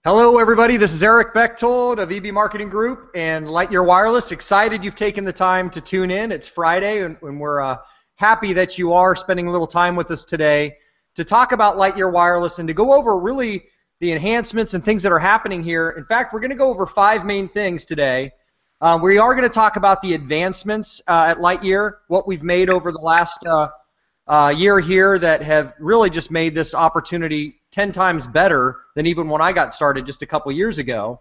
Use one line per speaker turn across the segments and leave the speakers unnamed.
Hello, everybody. This is Eric Bechtold of EB Marketing Group and Lightyear Wireless. Excited you've taken the time to tune in. It's Friday, and we're happy that you are spending a little time with us today to talk about Lightyear Wireless and to go over really the enhancements and things that are happening here. In fact, we're going to go over 5 main things today. We are going to talk about the advancements at Lightyear, what we've made over the last year here that have really just made this opportunity 10 times better than even when I got started just a couple years ago.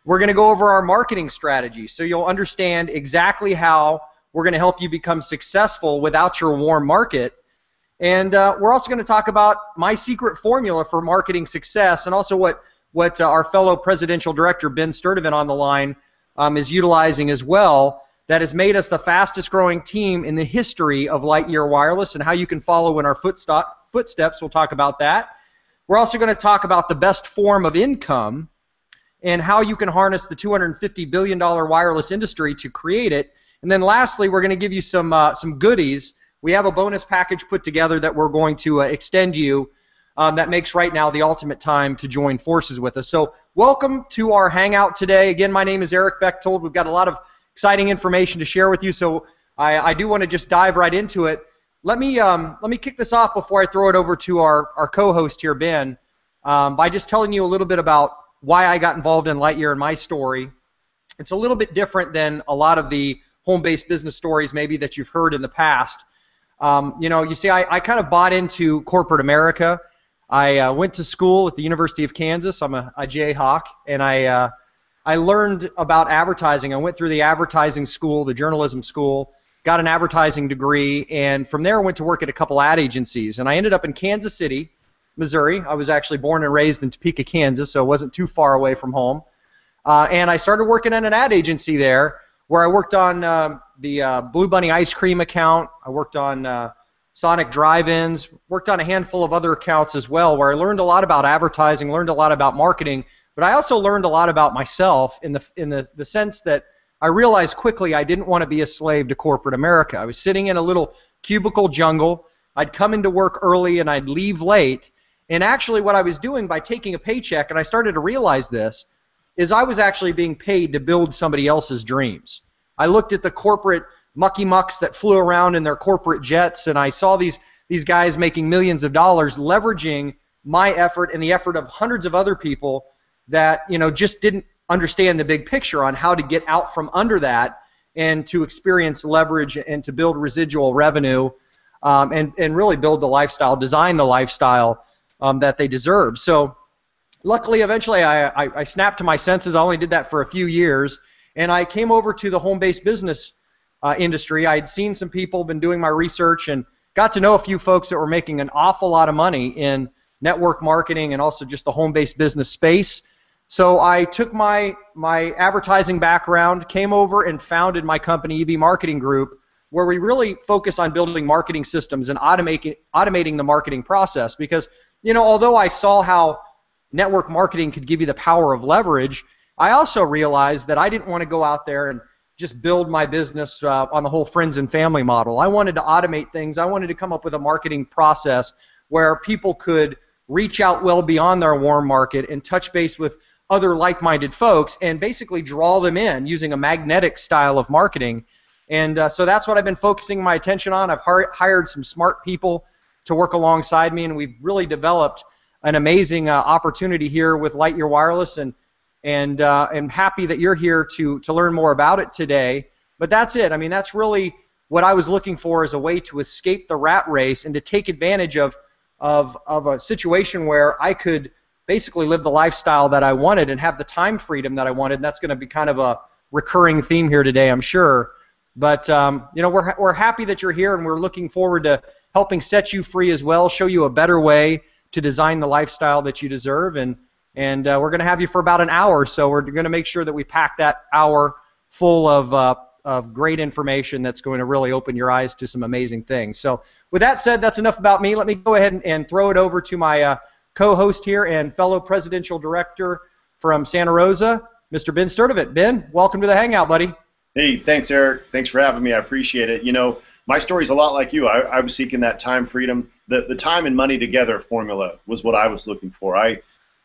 We're going to go over our marketing strategy so you'll understand exactly how we're going to help you become successful without your warm market. And we're also going to talk about my secret formula for marketing success, and also what our fellow presidential director, Ben Sturdivant, on the line is utilizing as well, that has made us the fastest growing team in the history of Lightyear Wireless, and how you can follow in our footsteps. We'll talk about that. We're also going to talk about the best form of income and how you can harness the $250 billion wireless industry to create it. And then lastly, we're going to give you some goodies. We have a bonus package put together that we're going to extend you that makes right now the ultimate time to join forces with us. So welcome to our hangout today. Again, my name is Eric Bechtold. We've got a lot of exciting information to share with you, so I do want to just dive right into it. Let me kick this off before I throw it over to our co-host here, Ben, by just telling you a little bit about why I got involved in Lightyear and my story. It's a little bit different than a lot of the home-based business stories maybe that you've heard in the past. You see, I kind of bought into corporate America. I went to school at the University of Kansas. I'm a Jayhawk, and I learned about advertising. I went through the advertising school, the journalism school, got an advertising degree, and from there went to work at a couple ad agencies. And I ended up in Kansas City, Missouri. I was actually born and raised in Topeka, Kansas, so it wasn't too far away from home. And I started working at an ad agency there, where I worked on the Blue Bunny ice cream account. I worked on Sonic drive-ins, worked on a handful of other accounts as well, where I learned a lot about advertising, learned a lot about marketing, but I also learned a lot about myself in the sense that I realized quickly I didn't want to be a slave to corporate America. I was sitting in a little cubicle jungle. I'd come into work early and I'd leave late. And actually what I was doing by taking a paycheck, and I started to realize this, is I was actually being paid to build somebody else's dreams. I looked at the corporate mucky mucks that flew around in their corporate jets, and I saw these guys making millions of dollars leveraging my effort and the effort of hundreds of other people that just didn't understand the big picture on how to get out from under that and to experience leverage and to build residual revenue and really build the lifestyle, design the lifestyle that they deserve. So luckily, eventually, I snapped to my senses. I only did that for a few years, and I came over to the home-based business industry. I had seen some people, been doing my research, and got to know a few folks that were making an awful lot of money in network marketing and also just the home-based business space. So I took my advertising background, came over and founded my company, EB Marketing Group, where we really focus on building marketing systems and automating the marketing process. Because, although I saw how network marketing could give you the power of leverage, I also realized that I didn't want to go out there and just build my business on the whole friends and family model. I wanted to automate things. I wanted to come up with a marketing process where people could reach out well beyond their warm market and touch base with other like-minded folks and basically draw them in using a magnetic style of marketing. And so that's what I've been focusing my attention on. I've hired some smart people to work alongside me, and we've really developed an amazing opportunity here with Lightyear Wireless, and I'm happy that you're here to learn more about it today. But that's it. I mean, that's really what I was looking for, as a way to escape the rat race and to take advantage of a situation where I could basically live the lifestyle that I wanted and have the time freedom that I wanted. And that's going to be kind of a recurring theme here today, I'm sure. But we're happy that you're here, and we're looking forward to helping set you free as well, show you a better way to design the lifestyle that you deserve. And we're going to have you for about an hour, so we're going to make sure that we pack that hour full of great information that's going to really open your eyes to some amazing things. So with that said, that's enough about me. Let me go ahead and throw it over to my co-host here and fellow presidential director from Santa Rosa, Mr. Ben Sturdivant. Ben, welcome to the Hangout, buddy.
Hey, thanks, Eric. Thanks for having me. I appreciate it. My story's a lot like you. I was seeking that time freedom. The time and money together formula was what I was looking for. I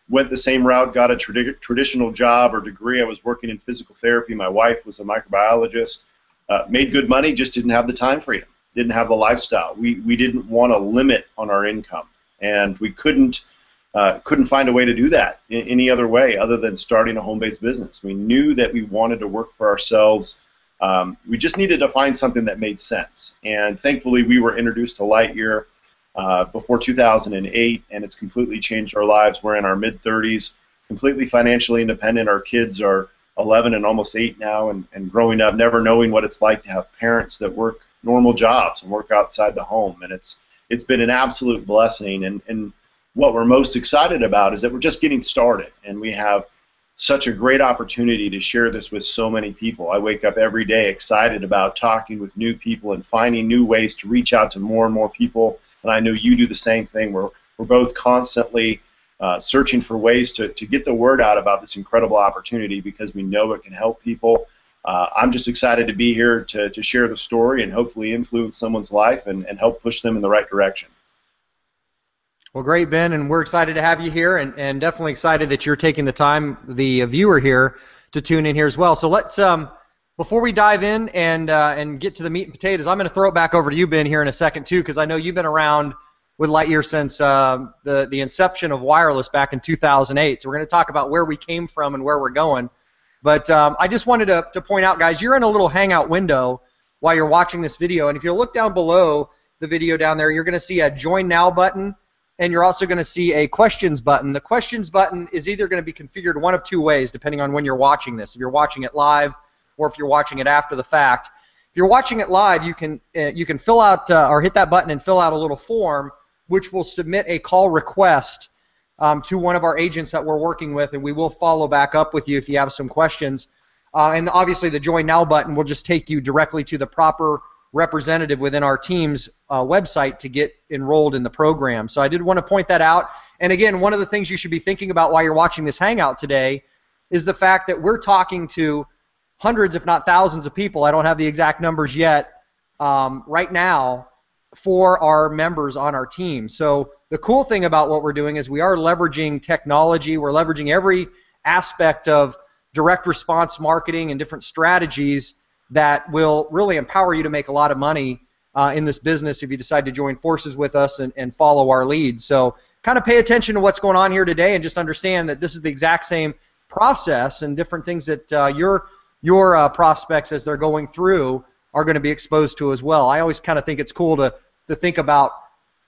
went the same route, got a traditional job or degree. I was working in physical therapy. My wife was a microbiologist. Made good money, just didn't have the time freedom, didn't have the lifestyle. We didn't want a limit on our income, and we couldn't find a way to do that in any other way other than starting a home-based business. We knew that we wanted to work for ourselves. We just needed to find something that made sense, and thankfully we were introduced to Lightyear before 2008, and it's completely changed our lives. We're in our mid-30s, completely financially independent. Our kids are 11 and almost 8 now, and growing up, never knowing what it's like to have parents that work normal jobs and work outside the home. And it's been an absolute blessing. And what we're most excited about is that we're just getting started, and we have such a great opportunity to share this with so many people. I wake up every day excited about talking with new people and finding new ways to reach out to more and more people. And I know you do the same thing. We're both constantly searching for ways to get the word out about this incredible opportunity because we know it can help people. I'm just excited to be here to share the story and hopefully influence someone's life and help push them in the right direction.
Well, great, Ben, and we're excited to have you here, and definitely excited that you're taking the time, the viewer here, to tune in here as well. So let's, before we dive in and get to the meat and potatoes, I'm going to throw it back over to you, Ben, here in a second too, because I know you've been around with Lightyear since the inception of wireless back in 2008. So we're going to talk about where we came from and where we're going. But I just wanted to point out, guys, you're in a little hangout window while you're watching this video, and if you look down below the video down there, you're going to see a Join Now button, and you're also going to see a questions button. The questions button is either going to be configured one of two ways, depending on when you're watching this. If you're watching it live, or if you're watching it after the fact. If you're watching it live, you can fill out or hit that button and fill out a little form, which will submit a call request to one of our agents that we're working with, and we will follow back up with you if you have some questions. And obviously, the Join Now button will just take you directly to the proper representative within our team's website to get enrolled in the program. So I did want to point that out. And again, one of the things you should be thinking about while you're watching this hangout today is the fact that we're talking to hundreds, if not thousands of people, I don't have the exact numbers yet, right now for our members on our team. So the cool thing about what we're doing is we are leveraging technology. We're leveraging every aspect of direct response marketing and different strategies that will really empower you to make a lot of money in this business if you decide to join forces with us and follow our lead. So kind of pay attention to what's going on here today and just understand that this is the exact same process and different things that your prospects, as they're going through, are going to be exposed to as well. I always kind of think it's cool to think about,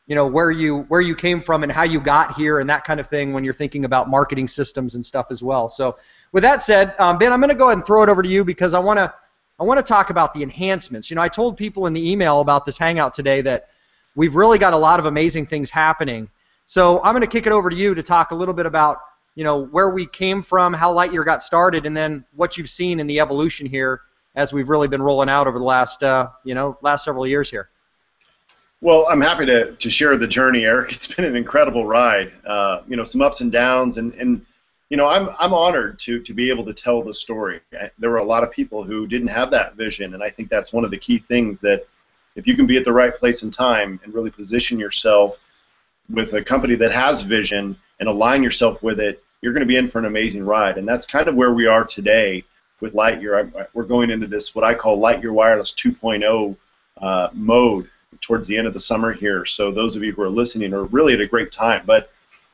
where you came from and how you got here and that kind of thing when you're thinking about marketing systems and stuff as well. So with that said, Ben, I'm going to go ahead and throw it over to you because I want to talk about the enhancements. I told people in the email about this hangout today that we've really got a lot of amazing things happening. So I'm going to kick it over to you to talk a little bit about where we came from, how Lightyear got started, and then what you've seen in the evolution here as we've really been rolling out over the last several years here.
Well, I'm happy to share the journey, Eric. It's been an incredible ride. Some ups and downs, and I'm honored to be able to tell the story. There were a lot of people who didn't have that vision, and I think that's one of the key things, that if you can be at the right place and time and really position yourself with a company that has vision and align yourself with it, you're going to be in for an amazing ride. And that's kind of where we are today with Lightyear. We're going into this, what I call Lightyear Wireless 2.0 mode towards the end of the summer here. So those of you who are listening are really at a great time. But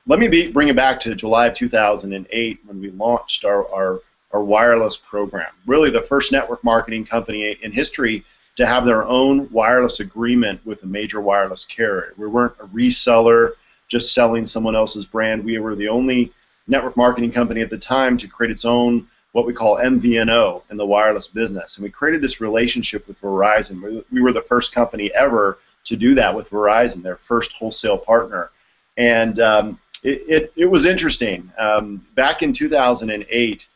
let me bring it back to July of 2008 when we launched our wireless program. Really the first network marketing company in history to have their own wireless agreement with a major wireless carrier. We weren't a reseller just selling someone else's brand. We were the only network marketing company at the time to create its own, what we call MVNO in the wireless business. And we created this relationship with Verizon. We were the first company ever to do that with Verizon, their first wholesale partner. And it was interesting. Back in 2008,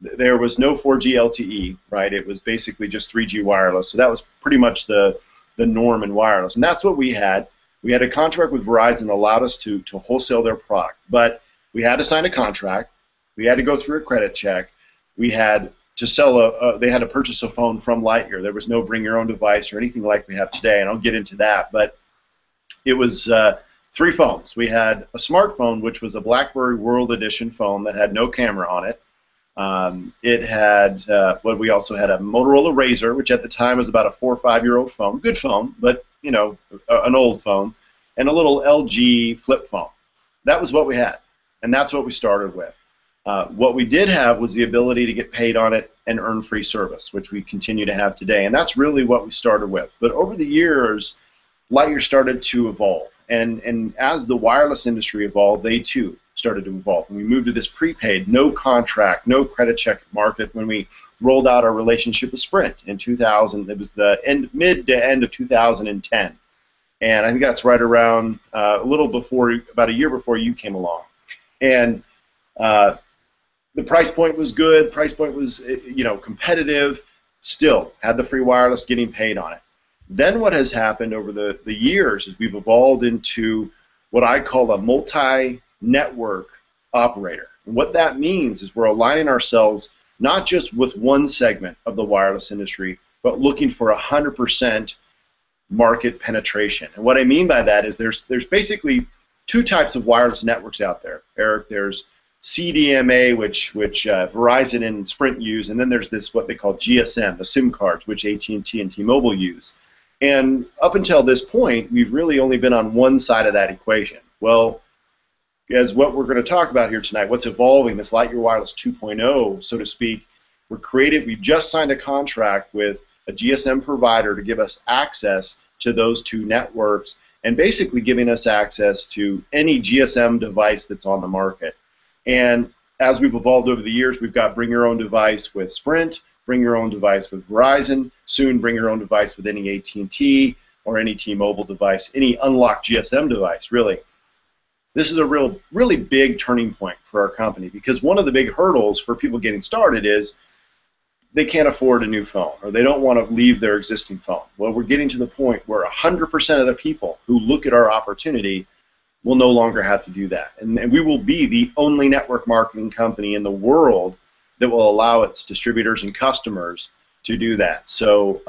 there was no 4G LTE, right? It was basically just 3G wireless. So that was pretty much the norm in wireless. And that's what we had. We had a contract with Verizon that allowed us to wholesale their product. But we had to sign a contract. We had to go through a credit check. We had to sell they had to purchase a phone from Lightyear. There was no bring your own device or anything like we have today, and I'll get into that. But it was three phones. We had a smartphone, which was a BlackBerry World Edition phone that had no camera on it. It had, we also had a Motorola Razr, which at the time was about a 4 or 5-year-old phone. Good phone, but, you know, an old phone. And a little LG flip phone. That was what we had, and that's what we started with. What we did have was the ability to get paid on it and earn free service, which we continue to have today, and that's really what we started with. But over the years, Lightyear started to evolve, and as the wireless industry evolved, they too started to evolve. And we moved to this prepaid, no contract, no credit check market when we rolled out our relationship with Sprint in 2000. It was the mid to end of 2010. And I think that's right around about a year before you came along. And the price point was good. Price point was, you know, competitive. Still had the free wireless, getting paid on it. Then what has happened over the years is we've evolved into what I call a multi-network operator. And what that means is we're aligning ourselves not just with one segment of the wireless industry, but looking for 100% market penetration. And what I mean by that is there's basically two types of wireless networks out there, Eric. There's CDMA, which Verizon and Sprint use, and then there's this what they call GSM, the SIM cards, which AT&T and T-Mobile use. And up until this point, we've really only been on one side of that equation. Well, as what we're going to talk about here tonight, what's evolving, this Lightyear Wireless 2.0, so to speak, we just signed a contract with a GSM provider to give us access to those two networks and basically giving us access to any GSM device that's on the market. And as we've evolved over the years, we've got bring your own device with Sprint, bring your own device with Verizon, soon bring your own device with any AT&T or any T-Mobile device, any unlocked GSM device, really. This is a really big turning point for our company, because one of the big hurdles for people getting started is they can't afford a new phone, or they don't want to leave their existing phone. Well, we're getting to the point where 100% of the people who look at our opportunity will no longer have to do that. And we will be the only network marketing company in the world that will allow its distributors and customers to do that. So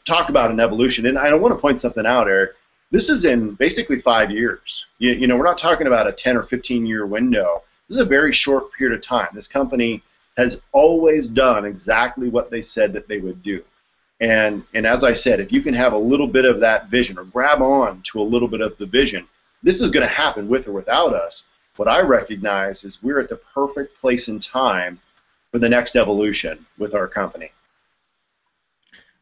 talk about an evolution. And I want to point something out, Eric. This is in basically 5 years. You know, we're not talking about a 10 or 15-year window. This is a very short period of time. This company has always done exactly what they said that they would do. And as I said, if you can have a little bit of that vision or grab on to a little bit of the vision, this is going to happen with or without us. What I recognize is we're at the perfect place and time for the next evolution with our company.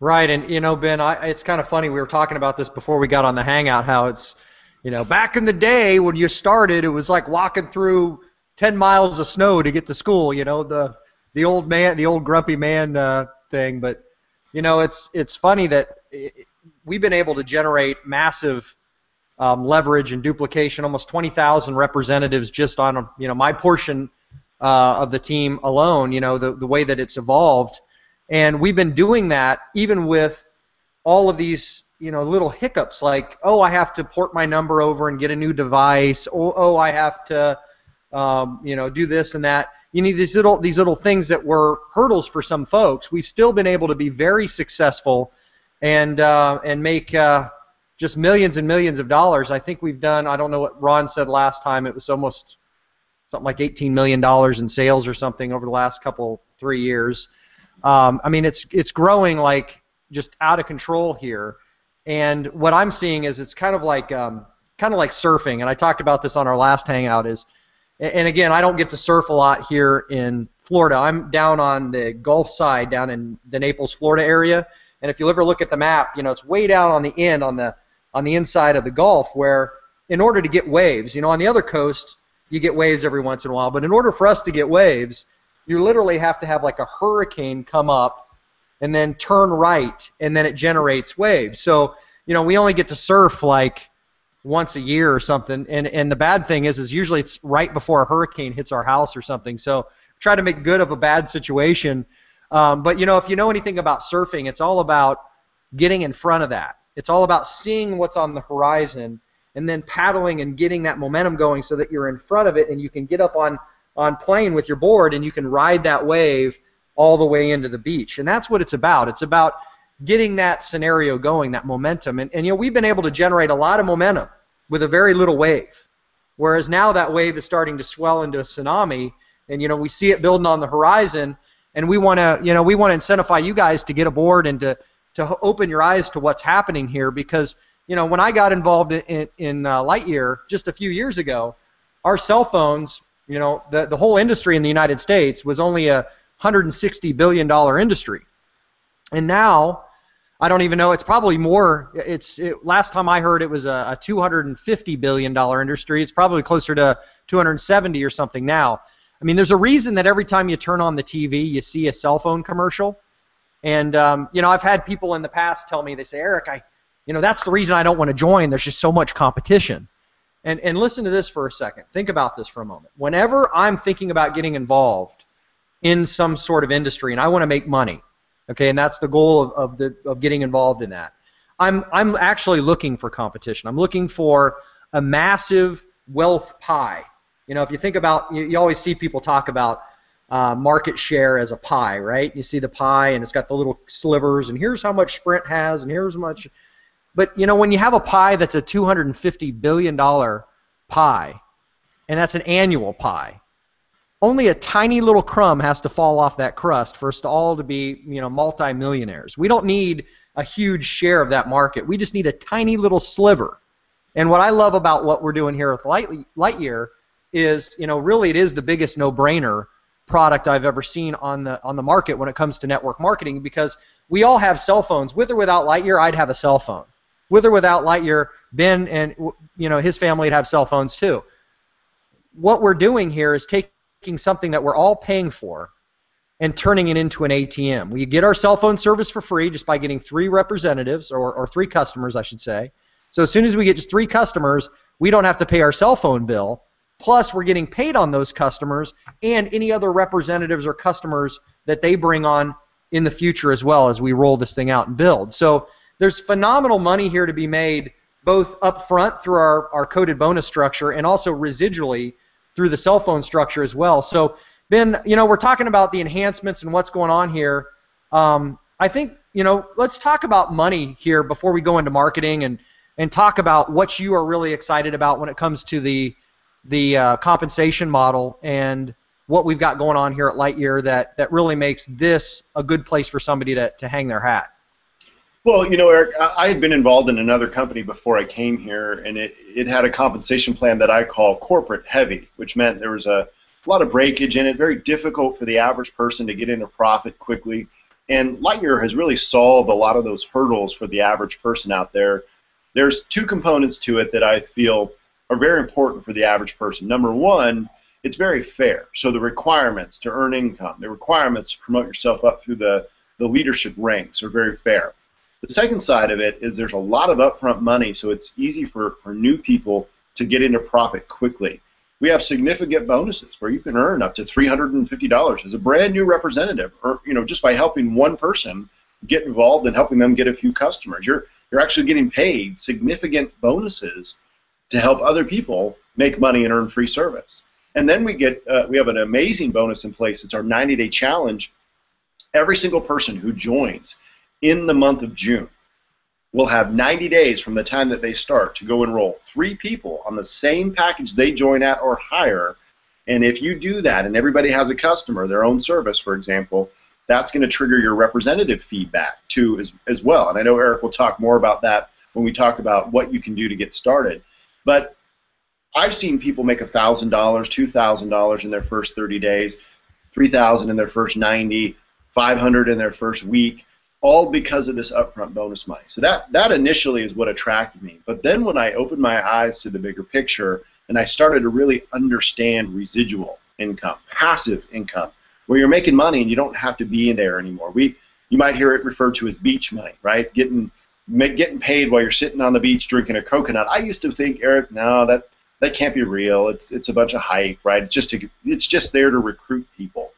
Right, and you know, Ben, it's kind of funny. We were talking about this before we got on the Hangout, how it's, you know, back in the day when you started, it was like walking through 10 miles of snow to get to school, you know, the old man, the old grumpy man thing. But, you know, it's funny that we've been able to generate massive leverage and duplication, almost 20,000 representatives just on, you know, my portion of the team alone, you know, the way that it's evolved. And we've been doing that even with all of these, you know, little hiccups like, oh, I have to port my number over and get a new device. Oh, I have to, you know, do this and that. You need these little things that were hurdles for some folks. We've still been able to be very successful and make just millions and millions of dollars. I think we've done, I don't know what Ron said last time, it was almost something like $18 million in sales or something over the last 3 years. I mean, it's growing like just out of control here. And what I'm seeing is it's kind of like surfing. And I talked about this on our last Hangout. And again, I don't get to surf a lot here in Florida. I'm down on the Gulf side, down in the Naples, Florida area. And if you ever look at the map, you know, it's way down on the end, on the inside of the Gulf, where in order to get waves, you know, on the other coast, you get waves every once in a while. But in order for us to get waves, you literally have to have like a hurricane come up and then turn right, and then it generates waves. So, you know, we only get to surf like once a year or something. And the bad thing is usually it's right before a hurricane hits our house or something. So try to make good of a bad situation. But, you know, if you know anything about surfing, it's all about getting in front of that. It's all about seeing what's on the horizon and then paddling and getting that momentum going so that you're in front of it and you can get up on plane with your board and you can ride that wave all the way into the beach. And that's what it's about. It's about getting that scenario going, that momentum. And you know, we've been able to generate a lot of momentum with a very little wave. Whereas now that wave is starting to swell into a tsunami, and we see it building on the horizon, and we want to incentivize you guys to get aboard and to open your eyes to what's happening here, because when I got involved in Lightyear just a few years ago, our cell phones, the whole industry in the United States was only a $160 billion industry. And now, I don't even know, it's probably more. Last time I heard it was a $250 billion industry. It's probably closer to 270 or something now. I mean, there's a reason that every time you turn on the TV, you see a cell phone commercial. And, I've had people in the past tell me, they say, Eric, that's the reason I don't want to join. There's just so much competition. And listen to this for a second. Think about this for a moment. Whenever I'm thinking about getting involved in some sort of industry and I want to make money, okay, and that's the goal of getting involved in that, I'm actually looking for competition. I'm looking for a massive wealth pie. If you think about, you always see people talk about market share as a pie, right? You see the pie and it's got the little slivers, and here's how much Sprint has, and here's how much. But when you have a pie that's a $250 billion pie, and that's an annual pie, only a tiny little crumb has to fall off that crust for us to all to be multi-millionaires. We don't need a huge share of that market. We just need a tiny little sliver. And what I love about what we're doing here with Lightyear is, really it is the biggest no-brainer product I've ever seen on the market when it comes to network marketing, because we all have cell phones. With or without Lightyear, I'd have a cell phone. With or without Lightyear, Ben and his family would have cell phones too. What we're doing here is taking something that we're all paying for and turning it into an ATM. We get our cell phone service for free just by getting 3 representatives, or 3 customers, I should say. So as soon as we get just 3 customers, we don't have to pay our cell phone bill. Plus, we're getting paid on those customers and any other representatives or customers that they bring on in the future as well as we roll this thing out and build. So there's phenomenal money here to be made, both up front through our coded bonus structure and also residually through the cell phone structure as well. So, Ben, we're talking about the enhancements and what's going on here. I think, let's talk about money here before we go into marketing and talk about what you are really excited about when it comes to the compensation model and what we've got going on here at Lightyear that really makes this a good place for somebody to hang their hat.
Well, Eric, I had been involved in another company before I came here, and it had a compensation plan that I call corporate heavy, which meant there was a lot of breakage in it, very difficult for the average person to get into profit quickly. And Lightyear has really solved a lot of those hurdles for the average person out there. There's 2 components to it that I feel are very important for the average person. Number one, it's very fair. So the requirements to earn income, the requirements to promote yourself up through the leadership ranks are very fair. The second side of it is there's a lot of upfront money, so it's easy for new people to get into profit quickly. We have significant bonuses where you can earn up to $350 as a brand new representative, or just by helping one person get involved and helping them get a few customers. You're actually getting paid significant bonuses to help other people make money and earn free service. And then we have an amazing bonus in place. It's our 90-day challenge. Every single person who joins in the month of June will have 90 days from the time that they start to go enroll 3 people on the same package they join at or higher. And if you do that and everybody has a customer, their own service, for example, that's going to trigger your representative feedback too as well. And I know Eric will talk more about that when we talk about what you can do to get started. But I've seen people make $1,000, $2,000 in their first 30 days, $3,000 in their first 90, $500 in their first week, all because of this upfront bonus money. So that initially is what attracted me. But then when I opened my eyes to the bigger picture and I started to really understand residual income, passive income, where you're making money and you don't have to be in there anymore. You might hear it referred to as beach money, right? Getting paid while you're sitting on the beach drinking a coconut. I used to think, Eric, no, that can't be real. It's a bunch of hype, right? It's just there to recruit people.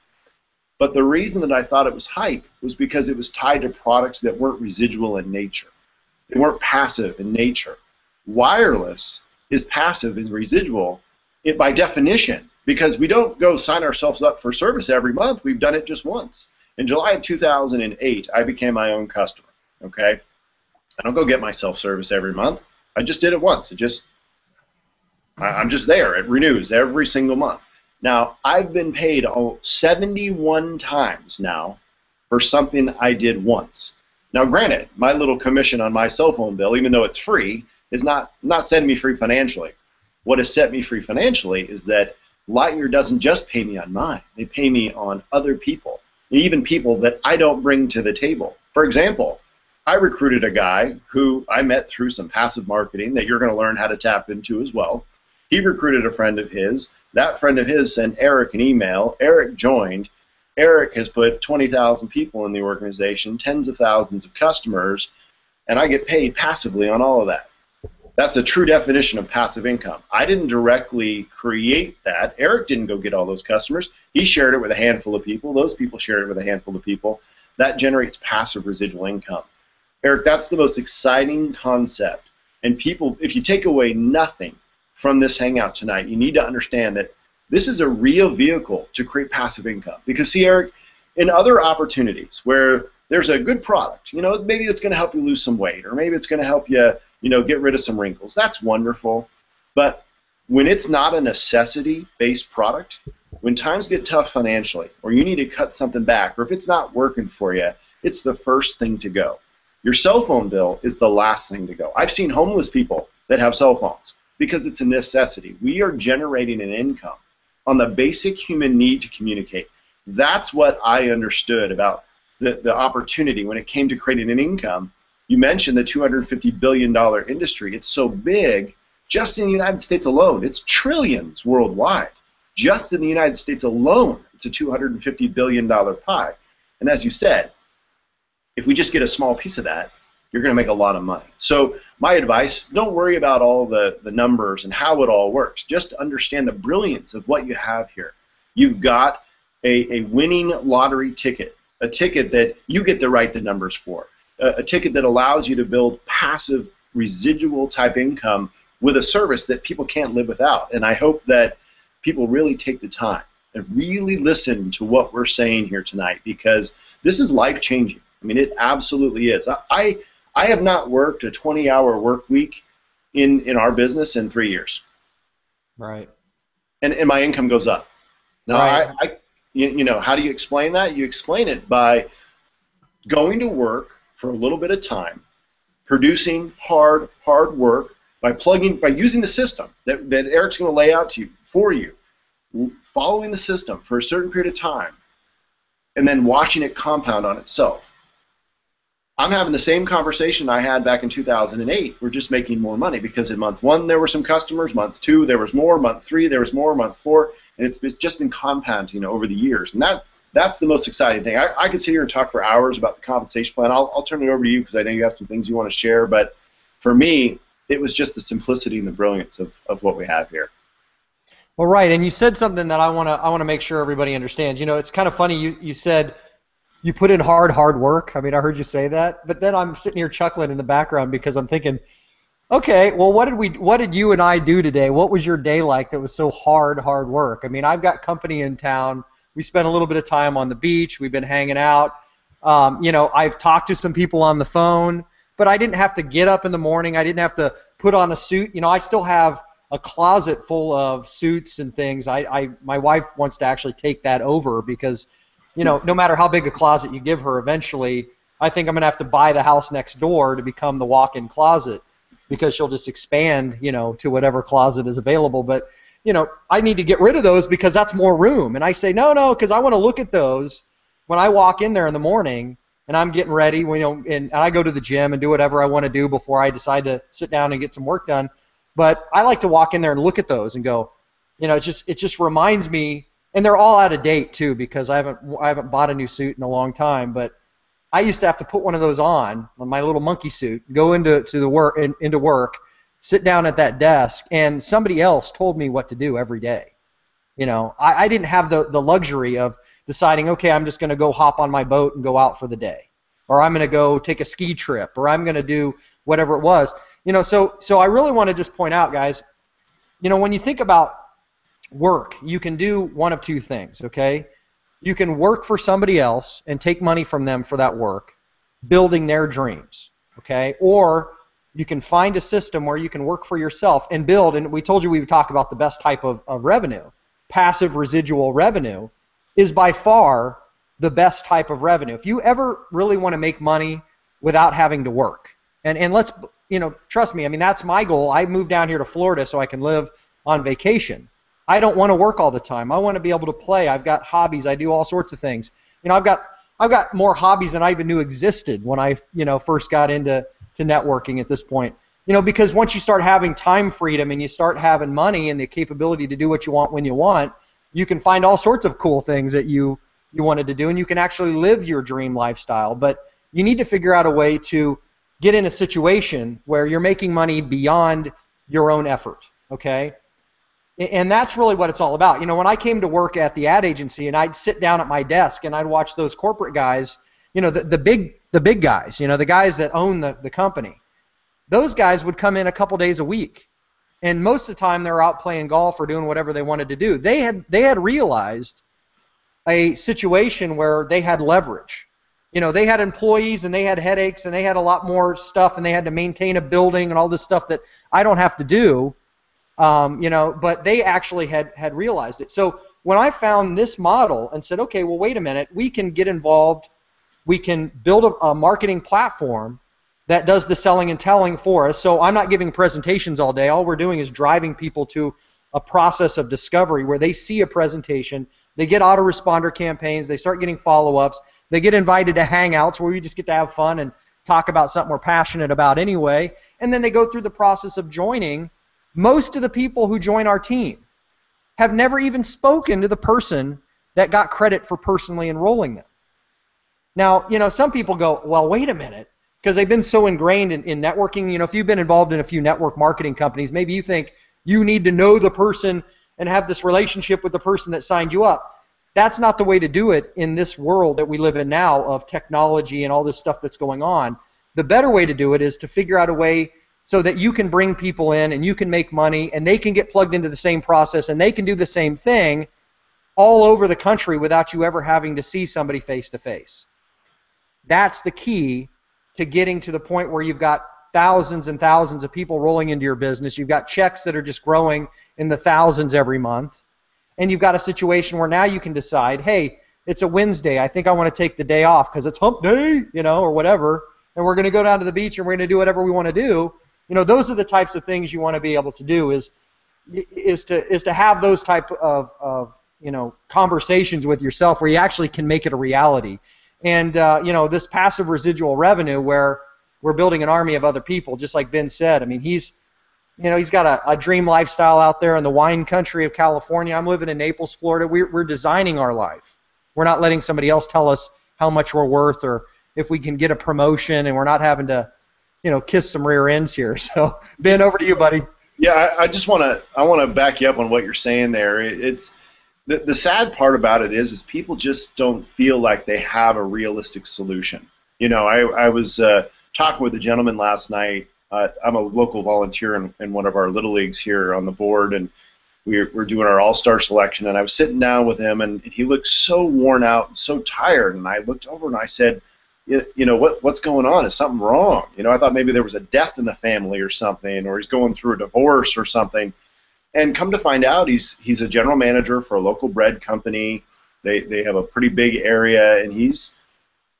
But the reason that I thought it was hype was because it was tied to products that weren't residual in nature. They weren't passive in nature. Wireless is passive and residual by definition, because we don't go sign ourselves up for service every month. We've done it just once. In July of 2008, I became my own customer, okay? I don't go get myself service every month. I just did it once. I'm just there. It renews every single month. Now, I've been paid 71 times now for something I did once. Now, granted, my little commission on my cell phone bill, even though it's free, is not setting me free financially. What has set me free financially is that Lightyear doesn't just pay me on mine. They pay me on other people, even people that I don't bring to the table. For example, I recruited a guy who I met through some passive marketing that you're going to learn how to tap into as well. He recruited a friend of his. That friend of his sent Eric an email. Eric joined. Eric has put 20,000 people in the organization, tens of thousands of customers, and I get paid passively on all of that. That's a true definition of passive income. I didn't directly create that. Eric didn't go get all those customers. He shared it with a handful of people. Those people shared it with a handful of people. That generates passive residual income. Eric, that's the most exciting concept. And people, if you take away nothing from this hangout tonight, you need to understand that this is a real vehicle to create passive income. Because see, Eric, in other opportunities where there's a good product, maybe it's going to help you lose some weight, or maybe it's going to help you, get rid of some wrinkles. That's wonderful. But when it's not a necessity-based product, when times get tough financially, or you need to cut something back, or if it's not working for you, it's the first thing to go. Your cell phone bill is the last thing to go. I've seen homeless people that have cell phones because it's a necessity. We are generating an income on the basic human need to communicate. That's what I understood about the opportunity when it came to creating an income. You mentioned the $250 billion industry. It's so big, just in the United States alone. It's trillions worldwide. Just in the United States alone, it's a $250 billion pie. And as you said, if we just get a small piece of that, you're going to make a lot of money. So my advice, don't worry about all the numbers and how it all works. Just understand the brilliance of what you have here. You've got a winning lottery ticket, a ticket that you get to write the numbers for, a ticket that allows you to build passive residual type income with a service that people can't live without. And I hope that people really take the time and really listen to what we're saying here tonight, because this is life-changing. I mean, it absolutely is. I have not worked a 20-hour work week in our business in 3 years.
Right.
And my income goes up. Now,
right.
How do you explain that? You explain it by going to work for a little bit of time, producing hard work, by using the system that Eric's going to lay out to you, for you, following the system for a certain period of time, and then watching it compound on itself. I'm having the same conversation I had back in 2008. We're just making more money because in month 1 there were some customers, month 2 there was more, month 3 there was more, month 4, and it's just been compounding over the years. And that's the most exciting thing. I could sit here and talk for hours about the compensation plan. I'll turn it over to you because I know you have some things you want to share. But for me, it was just the simplicity and the brilliance of what we have here.
Well, right, and you said something that I want to make sure everybody understands. It's kind of funny. You said you put in hard work. I mean, I heard you say that, but then I'm sitting here chuckling in the background because I'm thinking, okay, well, what did you and I do today? What was your day like that was so hard work? I mean, I've got company in town. We spent a little bit of time on the beach. We've been hanging out. I've talked to some people on the phone, but I didn't have to get up in the morning. I didn't have to put on a suit. I still have a closet full of suits and things. My wife wants to actually take that over because, no matter how big a closet you give her, eventually, I think I'm going to have to buy the house next door to become the walk-in closet because she'll just expand, to whatever closet is available. But, I need to get rid of those because that's more room. And I say, no, because I want to look at those when I walk in there in the morning and I'm getting ready, and I go to the gym and do whatever I want to do before I decide to sit down and get some work done. But I like to walk in there and look at those and go, it just reminds me, and they're all out of date too because I haven't bought a new suit in a long time. But I used to have to put one of those on my little monkey suit, go into work, sit down at that desk, and somebody else told me what to do every day. I didn't have the luxury of deciding, okay, I'm just going to go hop on my boat and go out for the day, or I'm going to go take a ski trip, or I'm going to do whatever it was. So I really want to just point out, guys, when you think about work, you can do one of two things, okay? You can work for somebody else and take money from them for that work, building their dreams, okay? Or you can find a system where you can work for yourself and build, and we told you we would talk about the best type of revenue. Passive residual revenue is by far the best type of revenue. If you ever really want to make money without having to work, and let's, trust me, I mean, that's my goal. I moved down here to Florida so I can live on vacation. I don't want to work all the time. I want to be able to play. I've got hobbies. I do all sorts of things. I've got more hobbies than I even knew existed when I, first got into networking at this point. Because once you start having time freedom and you start having money and the capability to do what you want when you want, you can find all sorts of cool things that you wanted to do, and you can actually live your dream lifestyle. But you need to figure out a way to get in a situation where you're making money beyond your own effort, okay? And that's really what it's all about. When I came to work at the ad agency and I'd sit down at my desk and I'd watch those corporate guys, the big guys, the guys that own the company, those guys would come in a couple days a week. And most of the time they're out playing golf or doing whatever they wanted to do. They had realized a situation where they had leverage. They had employees and they had headaches and they had a lot more stuff and they had to maintain a building and all this stuff that I don't have to do. But they actually had realized it. So when I found this model and said, okay, well, wait a minute, we can get involved, we can build a marketing platform that does the selling and telling for us. So I'm not giving presentations all day. All we're doing is driving people to a process of discovery where they see a presentation, they get autoresponder campaigns, they start getting follow-ups, they get invited to hangouts where we just get to have fun and talk about something we're passionate about anyway, and then they go through the process of joining. Most of the people who join our team have never even spoken to the person that got credit for personally enrolling them. Now, some people go, well, wait a minute, because they've been so ingrained in networking. If you've been involved in a few network marketing companies, maybe you think you need to know the person and have this relationship with the person that signed you up. That's not the way to do it in this world that we live in now of technology and all this stuff that's going on. The better way to do it is to figure out a way so that you can bring people in and you can make money and they can get plugged into the same process and they can do the same thing all over the country without you ever having to see somebody face to face. That's the key to getting to the point where you've got thousands and thousands of people rolling into your business. You've got checks that are just growing in the thousands every month. And you've got a situation where now you can decide, hey, it's a Wednesday. I think I want to take the day off because it's hump day, or whatever. And we're going to go down to the beach and we're going to do whatever we want to do. Those are the types of things you want to be able to do is to have those type of conversations with yourself where you actually can make it a reality. And, this passive residual revenue where we're building an army of other people, just like Ben said. I mean, he's got a dream lifestyle out there in the wine country of California. I'm living in Naples, Florida. We're designing our life. We're not letting somebody else tell us how much we're worth or if we can get a promotion, and we're not having to, kiss some rear ends here. So, Ben, over to you, buddy.
Yeah, I want to back you up on what you're saying there. It's the sad part about it is people just don't feel like they have a realistic solution. I was talking with a gentleman last night. I'm a local volunteer in one of our little leagues here on the board, and we're doing our all-star selection. And I was sitting down with him, and he looked so worn out and so tired. And I looked over and I said, what's going on? Is something wrong? I thought maybe there was a death in the family or something, or he's going through a divorce or something. And come to find out, he's a general manager for a local bread company. They have a pretty big area, and he's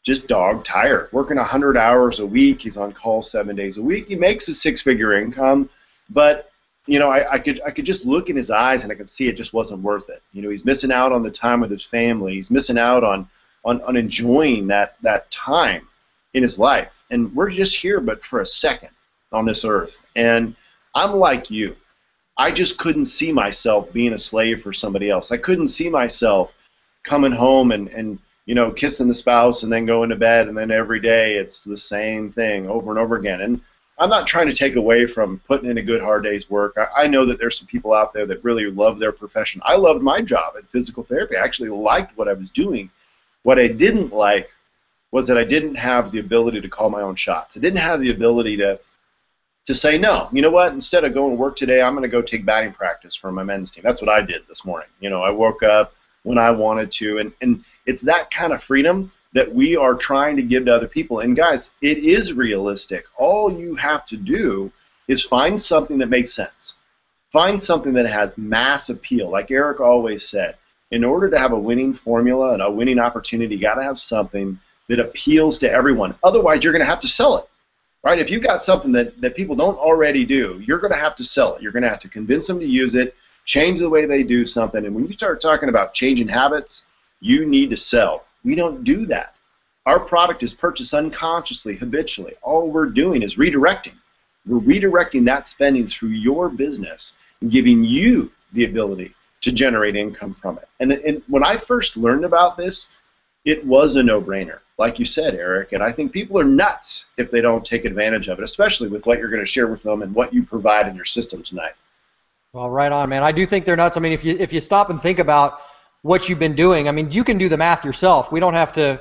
just dog tired, working 100 hours a week. He's on call 7 days a week. He makes a six-figure income, but I could just look in his eyes and I could see it just wasn't worth it. He's missing out on the time with his family. He's missing out on enjoying that time in his life. And we're just here but for a second on this earth. And I'm like you. I just couldn't see myself being a slave for somebody else. I couldn't see myself coming home and kissing the spouse and then going to bed, and then every day it's the same thing over and over again. And I'm not trying to take away from putting in a good hard day's work. I know that there's some people out there that really love their profession. I loved my job at physical therapy. I actually liked what I was doing. What I didn't like was that I didn't have the ability to call my own shots. I didn't have the ability to say, no, you know what, instead of going to work today, I'm going to go take batting practice for my men's team. That's what I did this morning. I woke up when I wanted to, and it's that kind of freedom that we are trying to give to other people. And guys, it is realistic. All you have to do is find something that makes sense. Find something that has mass appeal. Like Eric always said, in order to have a winning formula and a winning opportunity, you got to have something that appeals to everyone. Otherwise, you're going to have to sell it, right? If you've got something that people don't already do, you're going to have to sell it. You're going to have to convince them to use it, change the way they do something. And when you start talking about changing habits, you need to sell. We don't do that. Our product is purchased unconsciously, habitually. All we're doing is redirecting. We're redirecting that spending through your business and giving you the ability to generate income from it. And when I first learned about this, it was a no-brainer, like you said, Eric. And I think people are nuts if they don't take advantage of it, especially with what you're going to share with them and what you provide in your system tonight.
Well, right on, man. I do think they're nuts. I mean, if you stop and think about what you've been doing, I mean, you can do the math yourself. We don't have to,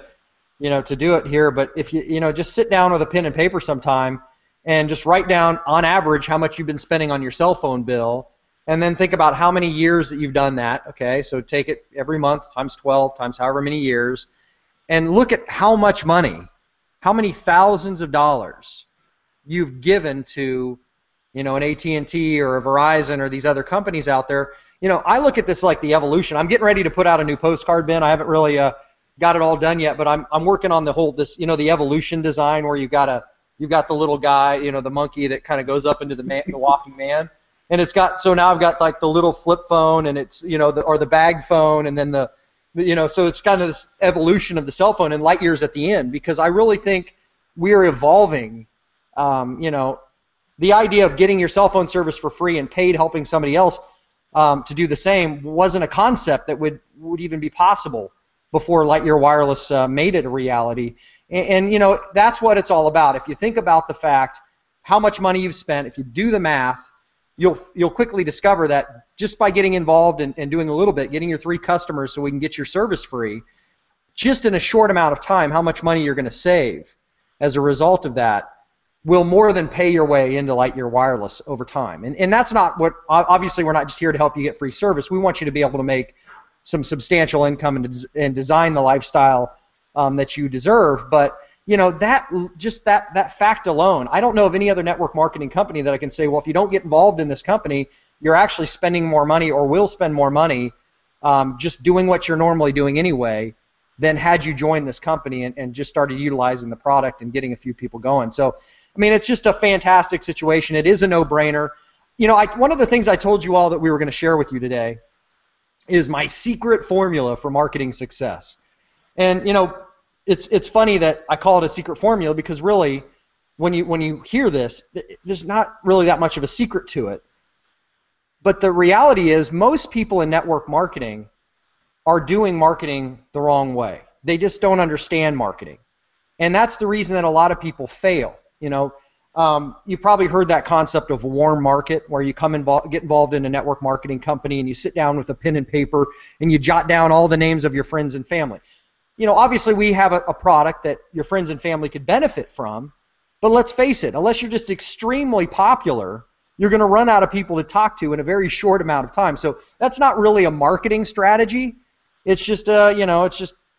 to do it here. But if you just sit down with a pen and paper sometime and just write down on average how much you've been spending on your cell phone bill, and then think about how many years that you've done that. Okay, so take it every month times 12 times however many years, and look at how much money, how many thousands of dollars you've given to, an AT&T or a Verizon or these other companies out there. I look at this like the evolution. I'm getting ready to put out a new postcard bin. I haven't really got it all done yet, but I'm working on the whole the evolution design where you've got the little guy, the monkey that kind of goes up into the walking man. And it's got, so now I've got like the little flip phone, and it's, or the bag phone, and then so it's kind of this evolution of the cell phone, and Lightyear's at the end, because I really think we're evolving, the idea of getting your cell phone service for free and paid helping somebody else to do the same wasn't a concept that would even be possible before Lightyear Wireless made it a reality. And that's what it's all about. If you think about the fact how much money you've spent, if you do the math, you'll quickly discover that just by getting involved and doing a little bit, getting your 3 customers so we can get your service free, just in a short amount of time, how much money you're going to save as a result of that will more than pay your way into Lightyear Wireless over time. And that's not what, obviously we're not just here to help you get free service. We want you to be able to make some substantial income and design the lifestyle that you deserve. But that fact alone, I don't know of any other network marketing company that I can say, well, if you don't get involved in this company, you're actually spending more money or will spend more money just doing what you're normally doing anyway than had you joined this company and just started utilizing the product and getting a few people going. So, I mean, it's just a fantastic situation. It is a no-brainer. One of the things I told you all that we were going to share with you today is my secret formula for marketing success. And, it's funny that I call it a secret formula because really, when you hear this, there's not really that much of a secret to it. But the reality is most people in network marketing are doing marketing the wrong way. They just don't understand marketing. And that's the reason that a lot of people fail. You probably heard that concept of warm market, where you get involved in a network marketing company and you sit down with a pen and paper and you jot down all the names of your friends and family. Obviously we have a product that your friends and family could benefit from, but let's face it, unless you're just extremely popular, you're going to run out of people to talk to in a very short amount of time. So that's not really a marketing strategy. It's just, it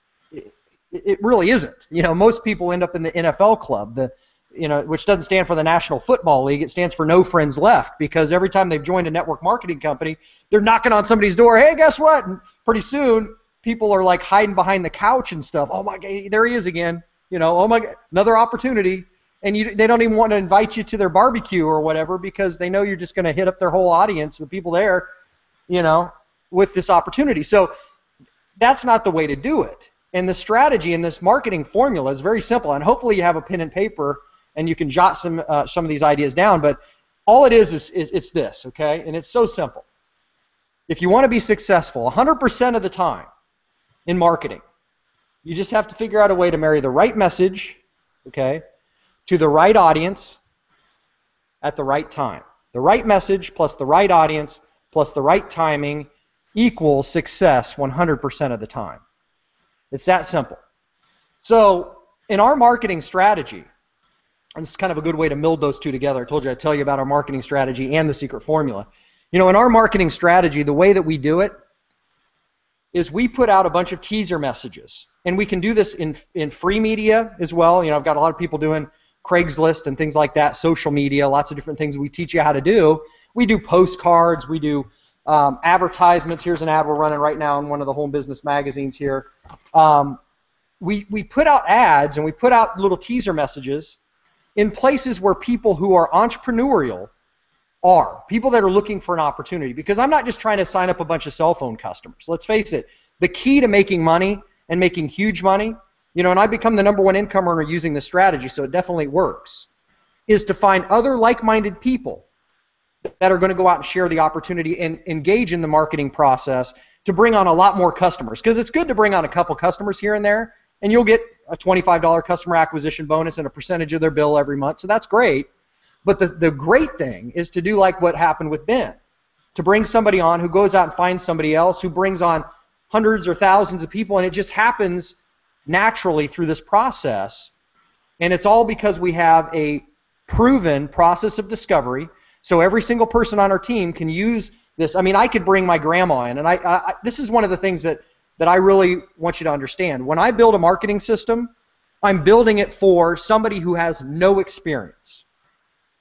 really isn't. Most people end up in the NFL club, which doesn't stand for the National Football League. It stands for No Friends Left, because every time they've joined a network marketing company, they're knocking on somebody's door. Hey, guess what? And pretty soon, people are like hiding behind the couch and stuff. Oh my God, there he is again. Oh my God, another opportunity. And they don't even want to invite you to their barbecue or whatever because they know you're just going to hit up their whole audience, the people there, with this opportunity. So that's not the way to do it. And the strategy in this marketing formula is very simple. And hopefully you have a pen and paper and you can jot some of these ideas down. But all it is it's this, okay? And it's so simple. If you want to be successful 100% of the time in marketing, you just have to figure out a way to marry the right message, okay, to the right audience at the right time. The right message plus the right audience plus the right timing equals success 100% of the time. It's that simple. So in our marketing strategy, and this is kind of a good way to meld those two together. I told you I'd tell you about our marketing strategy and the secret formula. In our marketing strategy, the way that we do it is we put out a bunch of teaser messages. And we can do this in free media as well. You know, I've got a lot of people doing Craigslist and things like that, social media, lots of different things we teach you how to do. We do postcards, we do advertisements. Here's an ad we're running right now in one of the home business magazines here. We put out ads and we put out little teaser messages in places where people who are entrepreneurial are, people that are looking for an opportunity. Because I'm not just trying to sign up a bunch of cell phone customers. Let's face it, the key to making money and making huge money, you know, and I've become the #1 income earner using this strategy, so it definitely works, is to find other like-minded people that are going to go out and share the opportunity and engage in the marketing process to bring on a lot more customers. Because it's good to bring on a couple customers here and there, and you'll get a $25 customer acquisition bonus and a percentage of their bill every month, so that's great. But the great thing is to do like what happened with Ben, to bring somebody on who goes out and finds somebody else who brings on hundreds or thousands of people, and it just happens naturally through this process. And it's all because we have a proven process of discovery. So every single person on our team can use this. I mean, I could bring my grandma in, and this is one of the things that I really want you to understand. When I build a marketing system, I'm building it for somebody who has no experience.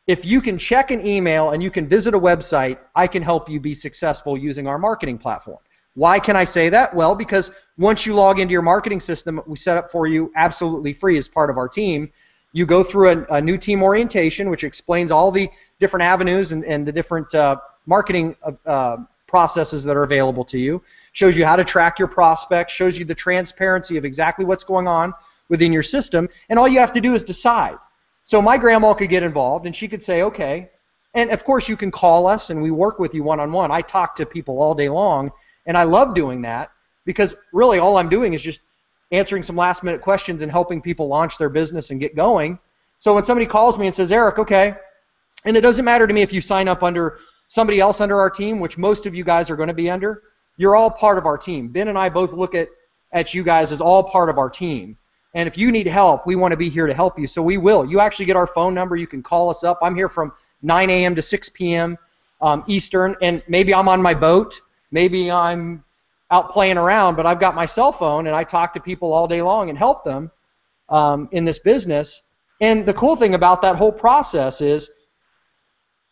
If you can check an email and you can visit a website, I can help you be successful using our marketing platform. Why can I say that? Well, because once you log into your marketing system, we set up for you absolutely free as part of our team. You go through a new team orientation, which explains all the different avenues and the different marketing processes that are available to you, shows you how to track your prospects, shows you the transparency of exactly what's going on within your system, and all you have to do is decide. So my grandma could get involved, and she could say, okay, and of course you can call us, and we work with you one-on-one. I talk to people all day long, and I love doing that because really all I'm doing is just answering some last-minute questions and helping people launch their business and get going. So when somebody calls me and says, Eric, okay, and it doesn't matter to me if you sign up under somebody else under our team, which most of you guys are going to be under, you're all part of our team. Ben and I both look at you guys as all part of our team. And if you need help, we want to be here to help you, so we will. You actually get our phone number. You can call us up. I'm here from 9 a.m. to 6 p.m. Eastern, and maybe I'm on my boat. Maybe I'm out playing around, but I've got my cell phone, and I talk to people all day long and help them in this business. And the cool thing about that whole process is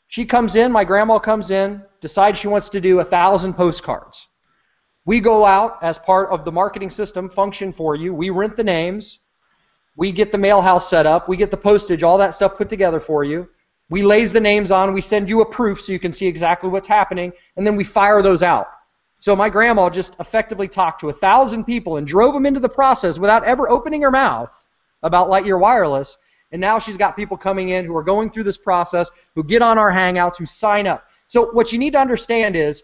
she comes in, my grandma comes in, decides she wants to do 1,000 postcards. We go out as part of the marketing system function for you. We rent the names. We get the mail house set up. We get the postage, all that stuff put together for you. We laze the names on. We send you a proof so you can see exactly what's happening, and then we fire those out. So my grandma just effectively talked to 1,000 people and drove them into the process without ever opening her mouth about Lightyear Wireless. And now she's got people coming in who are going through this process, who get on our Hangouts, who sign up. So what you need to understand is,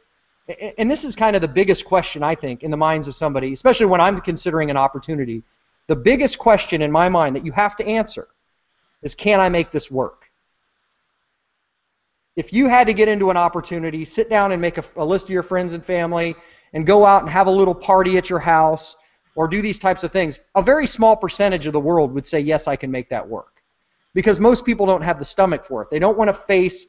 and this is kind of the biggest question, I think, in the minds of somebody, especially when I'm considering an opportunity, the biggest question in my mind that you have to answer is, can I make this work? If you had to get into an opportunity, sit down and make a list of your friends and family and go out and have a little party at your house or do these types of things, a very small percentage of the world would say, yes, I can make that work. Because most people don't have the stomach for it. They don't want to face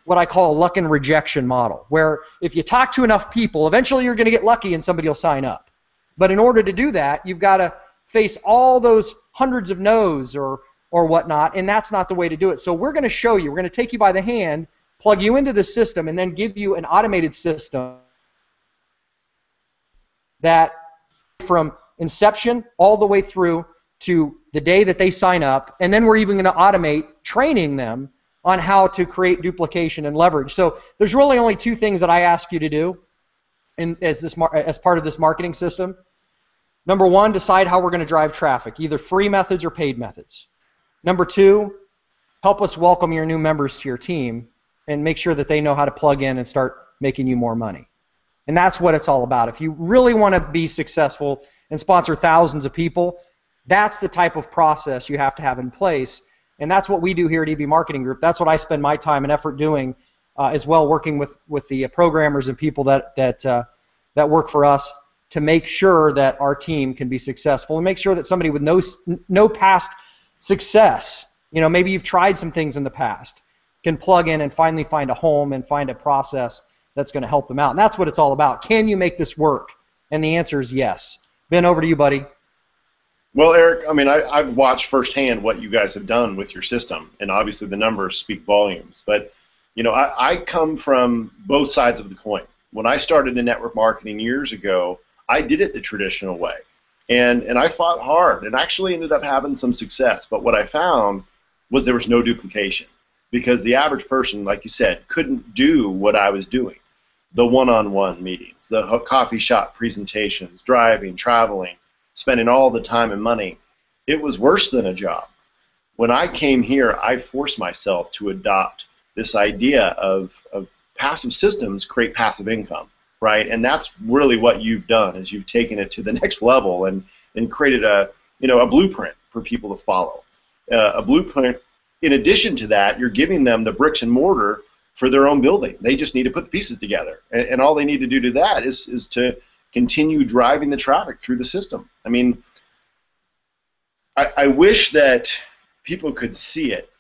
what I call a luck and rejection model, where if you talk to enough people, eventually you're going to get lucky and somebody will sign up. But in order to do that, you've got to face all those hundreds of no's or whatnot, and that's not the way to do it. So we're going to show you, we're going to take you by the hand, plug you into the system, and then give you an automated system that from inception all the way through to the day that they sign up, and then we're even going to automate training them on how to create duplication and leverage. So there's really only two things that I ask you to do as part of this marketing system. Number one, decide how we're going to drive traffic, either free methods or paid methods. Number two, help us welcome your new members to your team and make sure that they know how to plug in and start making you more money. And that's what it's all about. If you really want to be successful and sponsor thousands of people, that's the type of process you have to have in place. And that's what we do here at EB Marketing Group. That's what I spend my time and effort doing as well, working with the programmers and people that work for us to make sure that our team can be successful and make sure that somebody with no past success, you know, maybe you've tried some things in the past, can plug in and finally find a home and find a process that's going to help them out. And that's what it's all about. Can you make this work? And the answer is yes. Ben, over to you, buddy.
Well, Eric, I mean, I've watched firsthand what you guys have done with your system, and obviously the numbers speak volumes. But, you know, I come from both sides of the coin. When I started in network marketing years ago, I did it the traditional way. And I fought hard and actually ended up having some success. But what I found was there was no duplication because the average person, like you said, couldn't do what I was doing. The one-on-one meetings, the coffee shop presentations, driving, traveling, spending all the time and money. It was worse than a job. When I came here, I forced myself to adopt this idea of passive systems create passive income, right? And that's really what you've done is you've taken it to the next level and created a blueprint for people to follow. A blueprint. In addition to that, you're giving them the bricks and mortar for their own building. They just need to put the pieces together, and all they need to do to that is to continue driving the traffic through the system. I mean, I wish that people could see it,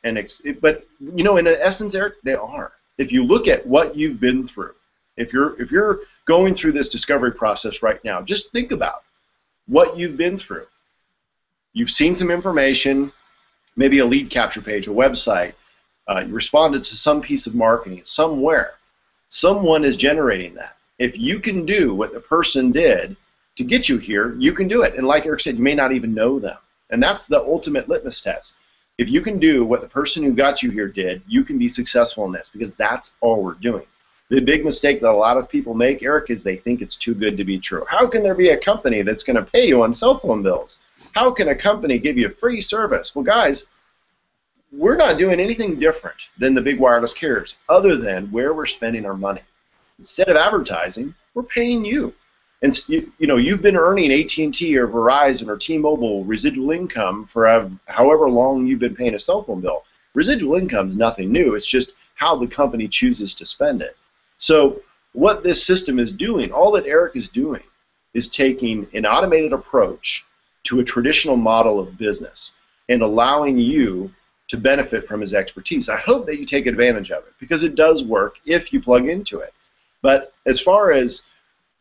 but you know, in essence, Eric, they are. If you look at what you've been through, if you're going through this discovery process right now, just think about what you've been through. You've seen some information, maybe a lead capture page, a website. You responded to some piece of marketing somewhere. Someone is generating that. If you can do what the person did to get you here, you can do it. And like Eric said, you may not even know them. And that's the ultimate litmus test. If you can do what the person who got you here did, you can be successful in this because that's all we're doing. The big mistake that a lot of people make, Eric, is they think it's too good to be true. How can there be a company that's going to pay you on cell phone bills? How can a company give you free service? Well, guys, we're not doing anything different than the big wireless carriers other than where we're spending our money. Instead of advertising, we're paying you. And you've been earning AT&T or Verizon or T-Mobile residual income for however long you've been paying a cell phone bill. Residual income is nothing new. It's just how the company chooses to spend it. So what this system is doing, all that Eric is doing, is taking an automated approach to a traditional model of business and allowing you to benefit from his expertise. I hope that you take advantage of it because it does work if you plug into it. But as far as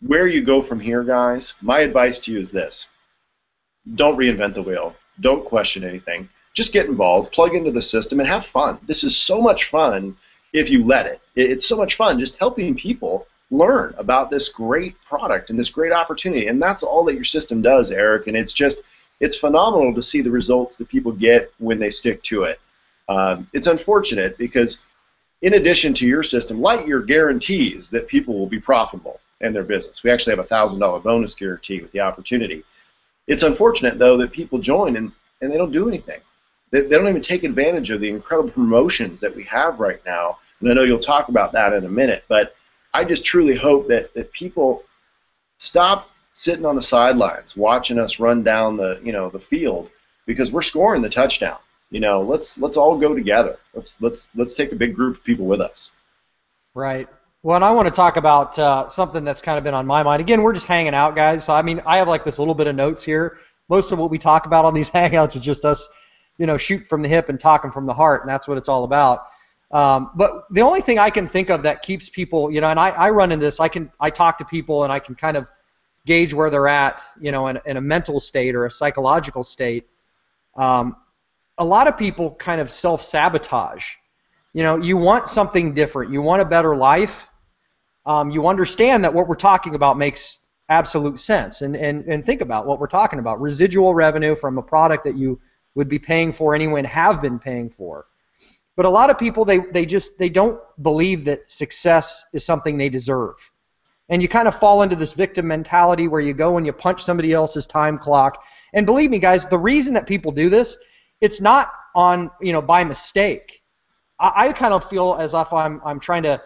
where you go from here, guys, my advice to you is this. Don't reinvent the wheel. Don't question anything. Just get involved, plug into the system, and have fun. This is so much fun if you let it. It's so much fun just helping people learn about this great product and this great opportunity. And that's all that your system does, Eric. And it's phenomenal to see the results that people get when they stick to it. It's unfortunate because in addition to your system, Lightyear guarantees that people will be profitable in their business. We actually have a $1,000 bonus guarantee with the opportunity. It's unfortunate, though, that people join and they don't do anything. They don't even take advantage of the incredible promotions that we have right now. And I know you'll talk about that in a minute, but I just truly hope that people stop sitting on the sidelines watching us run down the field because we're scoring the touchdown. Let's all go together. Let's take a big group of people with us.
Right. Well, and I want to talk about something that's kind of been on my mind. Again, we're just hanging out, guys. So I mean, I have like this little bit of notes here. Most of what we talk about on these hangouts is just us, shoot from the hip and talking from the heart, and that's what it's all about. But the only thing I can think of that keeps people, and I run into this. I talk to people and I can kind of gauge where they're at, in a mental state or a psychological state. A lot of people kind of self-sabotage. You want something different. You want a better life. You understand that what we're talking about makes absolute sense. And think about what we're talking about. Residual revenue from a product that you would be paying for anyway and have been paying for. But a lot of people, they don't believe that success is something they deserve. And you kind of fall into this victim mentality where you go and you punch somebody else's time clock. And believe me, guys, the reason that people do this, it's not on, by mistake. I kind of feel as if I'm trying to,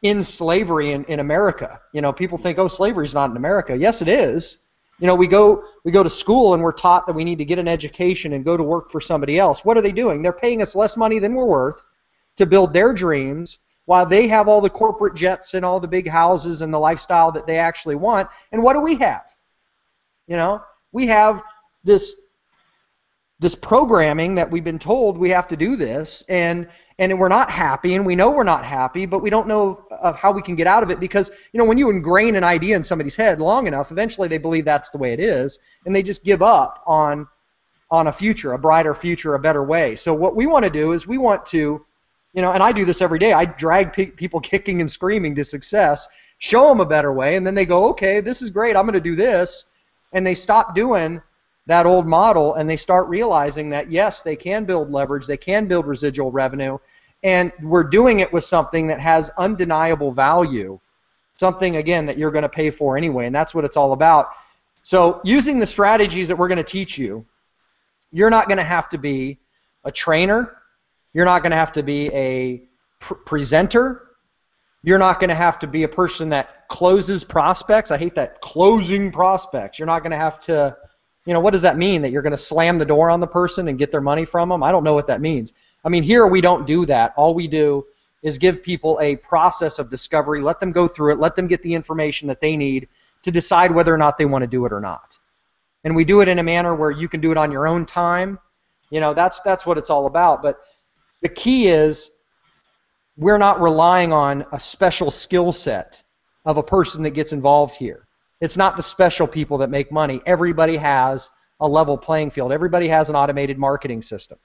end slavery in America. People think, oh, slavery's not in America. Yes, it is. We go to school and we're taught that we need to get an education and go to work for somebody else. What are they doing? They're paying us less money than we're worth to build their dreams while they have all the corporate jets and all the big houses and the lifestyle that they actually want. And what do we have? We have this this programming that we've been told we have to do this, and we're not happy, and we know we're not happy, but we don't know of how we can get out of it, because when you ingrain an idea in somebody's head long enough, eventually they believe that's the way it is, and they just give up on a future, a brighter future, a better way. So what we want to do is we want to, and I do this every day, I drag people kicking and screaming to success, show them a better way, and then they go, okay, this is great, I'm going to do this, and they stop doing that old model, and they start realizing that, yes, they can build leverage, they can build residual revenue, and we're doing it with something that has undeniable value, something, again, that you're going to pay for anyway, and that's what it's all about. So using the strategies that we're going to teach you, you're not going to have to be a trainer, you're not going to have to be a presenter, you're not going to have to be a person that closes prospects. I hate that, closing prospects. You're not going to have to, what does that mean? That you're going to slam the door on the person and get their money from them? I don't know what that means. I mean, here we don't do that. All we do is give people a process of discovery, let them go through it, let them get the information that they need to decide whether or not they want to do it or not. And we do it in a manner where you can do it on your own time. That's what it's all about. But the key is we're not relying on a special skill set of a person that gets involved here. It's not the special people that make money. Everybody has a level playing field. Everybody has an automated marketing system.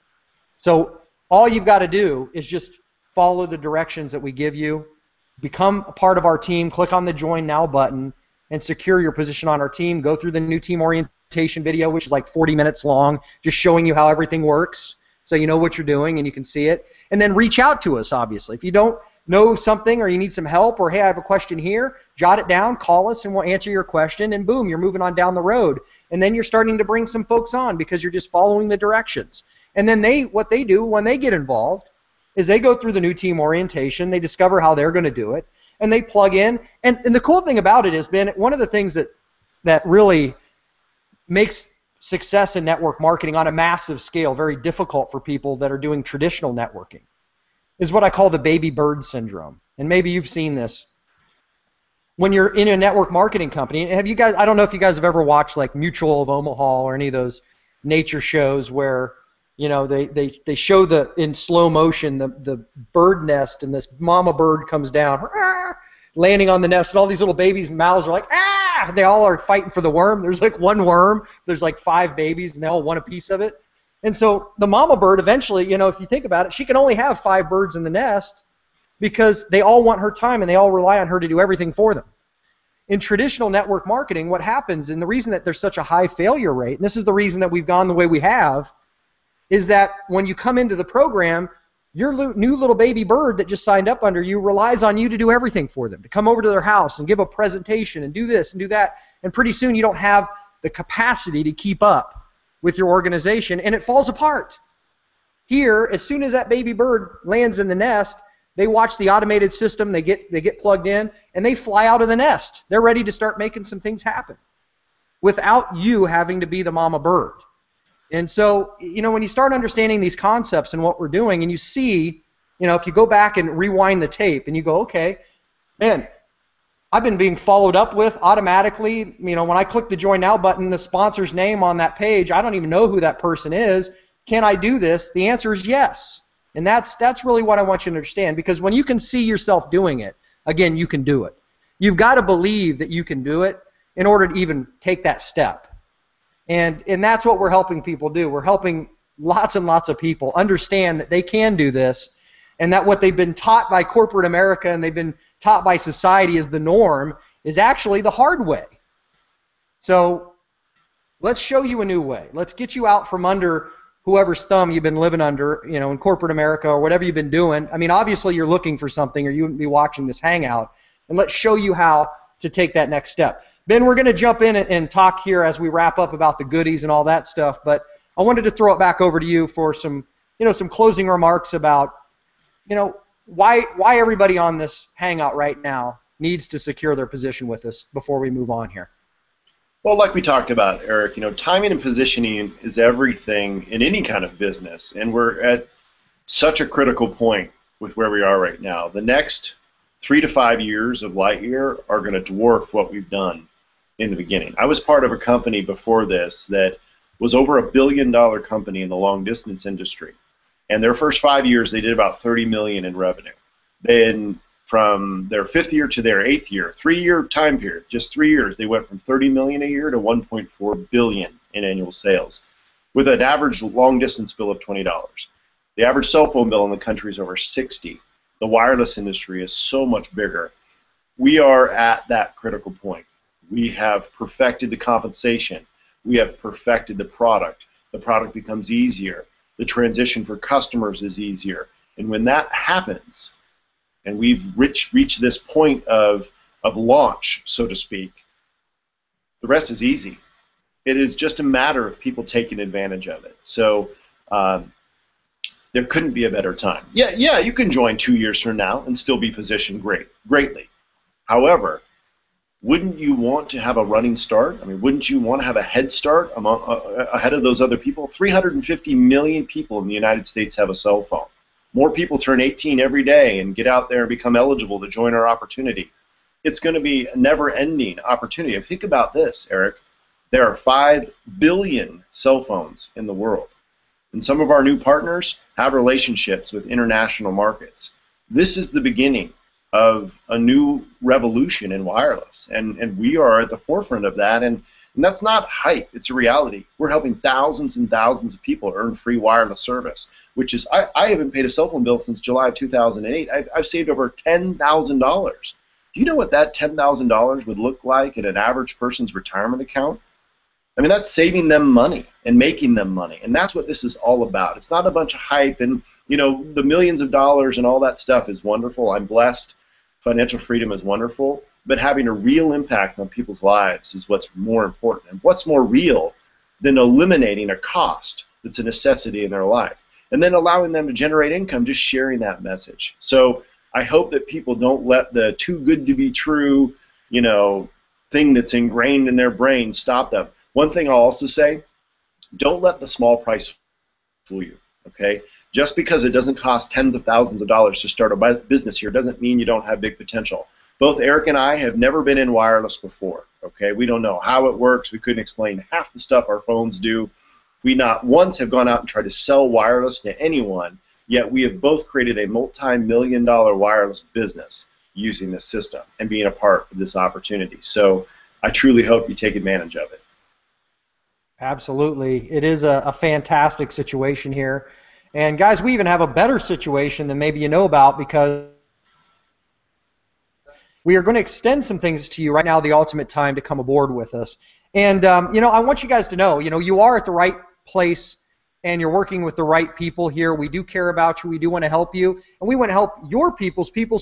So all you've got to do is just follow the directions that we give you, become a part of our team, click on the Join Now button, and secure your position on our team. Go through the new team orientation video, which is like 40 minutes long, just showing you how everything works so you know what you're doing and you can see it. And then reach out to us, obviously. If you don't know something or you need some help, or hey, I have a question here, jot it down, call us, and we'll answer your question, and boom, you're moving on down the road. And then you're starting to bring some folks on because you're just following the directions. And then what they do when they get involved is they go through the new team orientation, they discover how they're going to do it, and they plug in. And the cool thing about it has been, one of the things that really makes success in network marketing on a massive scale very difficult for people that are doing traditional networking is what I call the baby bird syndrome. And maybe you've seen this. When you're in a network marketing company, have you guys, I don't know if you guys have ever watched like Mutual of Omaha or any of those nature shows where they show in slow motion the bird nest, and this mama bird comes down, landing on the nest, and all these little babies' mouths are like, ah! They all are fighting for the worm. There's like one worm, there's like 5 babies, and they all want a piece of it. And so the mama bird eventually, if you think about it, she can only have 5 birds in the nest because they all want her time and they all rely on her to do everything for them. In traditional network marketing, what happens, and the reason that there's such a high failure rate, and this is the reason that we've gone the way we have, is that when you come into the program, your new little baby bird that just signed up under you relies on you to do everything for them, to come over to their house and give a presentation and do this and do that, and pretty soon you don't have the capacity to keep up with your organization, and it falls apart. Here, as soon as that baby bird lands in the nest, they watch the automated system, they get plugged in, and they fly out of the nest. They're ready to start making some things happen without you having to be the mama bird. And so, when you start understanding these concepts and what we're doing, and you see, if you go back and rewind the tape and you go, okay, man, I've been being followed up with automatically. When I click the Join Now button, the sponsor's name on that page, I don't even know who that person is. Can I do this? The answer is yes. And that's really what I want you to understand, because when you can see yourself doing it, again, you can do it. You've got to believe that you can do it in order to even take that step. And that's what we're helping people do. We're helping lots and lots of people understand that they can do this, and that what they've been taught by corporate America and they've been taught by society as the norm is actually the hard way. So let's show you a new way. Let's get you out from under whoever's thumb you've been living under, in corporate America or whatever you've been doing. I mean, obviously you're looking for something or you wouldn't be watching this hangout. And let's show you how to take that next step. Ben, we're going to jump in and talk here as we wrap up about the goodies and all that stuff, but I wanted to throw it back over to you for some closing remarks about, why everybody on this hangout right now needs to secure their position with us before we move on here.
Well, like we talked about, Eric, timing and positioning is everything in any kind of business, and we're at such a critical point with where we are right now. The next 3 to 5 years of Lightyear are going to dwarf what we've done in the beginning. I was part of a company before this that was over $1 billion company in the long distance industry. And their first 5 years, they did about 30 million in revenue. Then from their 5th year to their 8th year, 3-year time period, just 3 years, they went from 30 million a year to 1.4 billion in annual sales, with an average long distance bill of $20. The average cell phone bill in the country is over 60. The wireless industry is so much bigger. We are at that critical point. We have perfected the compensation. We have perfected the product. The product becomes easier. The transition for customers is easier. And when that happens, and we've reached this point of launch, so to speak, the rest is easy. It is just a matter of people taking advantage of it. So there couldn't be a better time. Yeah, you can join 2 years from now and still be positioned greatly. However, wouldn't you want to have a running start? I mean, wouldn't you want to have a head start ahead of those other people? 350 million people in the United States have a cell phone. More people turn 18 every day and get out there and become eligible to join our opportunity. It's going to be a never-ending opportunity. Think about this, Eric. There are 5 billion cell phones in the world. And some of our new partners have relationships with international markets. This is the beginning of a new revolution in wireless, and we are at the forefront of that, and that's not hype, it's a reality. We're helping thousands and thousands of people earn free wireless service, which is, I haven't paid a cell phone bill since July of 2008. I've saved over $10,000. Do you know what that $10,000 would look like in an average person's retirement account? I mean, that's saving them money and making them money, and that's what this is all about. It's not a bunch of hype and, you know, the millions of dollars and all that stuff is wonderful. I'm blessed. Financial freedom is wonderful, but having a real impact on people's lives is what's more important. And what's more real than eliminating a cost that's a necessity in their life, and then allowing them to generate income, just sharing that message. So I hope that people don't let the too good to be true, you know, thing that's ingrained in their brain stop them. One thing I'll also say, don't let the small price fool you, okay? Just because it doesn't cost tens of thousands of dollars to start a business here doesn't mean you don't have big potential. Both Eric and I have never been in wireless before, okay? We don't know how it works. We couldn't explain half the stuff our phones do. We not once have gone out and tried to sell wireless to anyone, yet we have both created a multi-million-dollar wireless business using this system and being a part of this opportunity. So I truly hope you take advantage of it.
Absolutely. It is a fantastic situation here. And guys, we even have a better situation than maybe you know about, because we are going to extend some things to you right now, the ultimate time to come aboard with us. And, you know, I want you guys to know, you know, you are at the right place and you're working with the right people here. We do care about you. We do want to help you. And we want to help your people's people.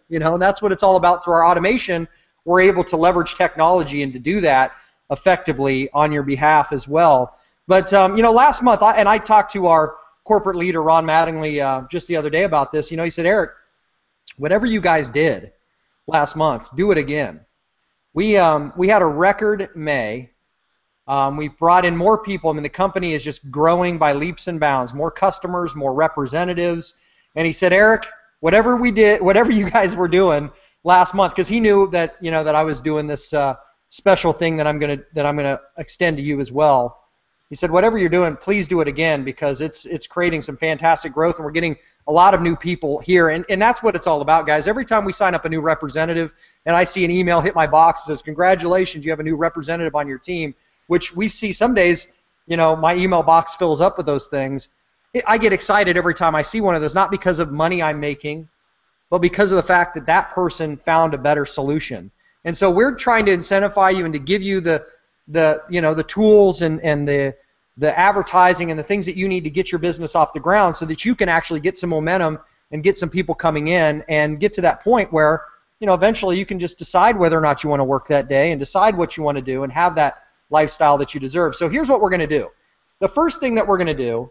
You know, and that's what it's all about. Through our automation, we're able to leverage technology and to do that effectively on your behalf as well. But, you know, last month, I talked to our corporate leader, Ron Mattingly, just the other day about this. You know, he said, Eric, whatever you guys did last month, do it again. We had a record May. We brought in more people. I mean, the company is just growing by leaps and bounds. More customers, more representatives. And he said, Eric, whatever we did, whatever you guys were doing last month, because he knew that, you know, that I was doing this special thing that I'm gonna extend to you as well. He said, whatever you're doing, please do it again, because it's creating some fantastic growth, and we're getting a lot of new people here. And that's what it's all about, guys. Every time we sign up a new representative and I see an email hit my box that says, congratulations, you have a new representative on your team, which we see some days, you know, my email box fills up with those things. I get excited every time I see one of those, not because of money I'm making, but because of the fact that that person found a better solution. And so we're trying to incentivize you and to give you the you know, the tools and the advertising and the things that you need to get your business off the ground, so that you can actually get some momentum and get some people coming in and get to that point where, you know, eventually you can just decide whether or not you want to work that day and decide what you want to do and have that lifestyle that you deserve. So here's what we're going to do. The first thing that we're going to do,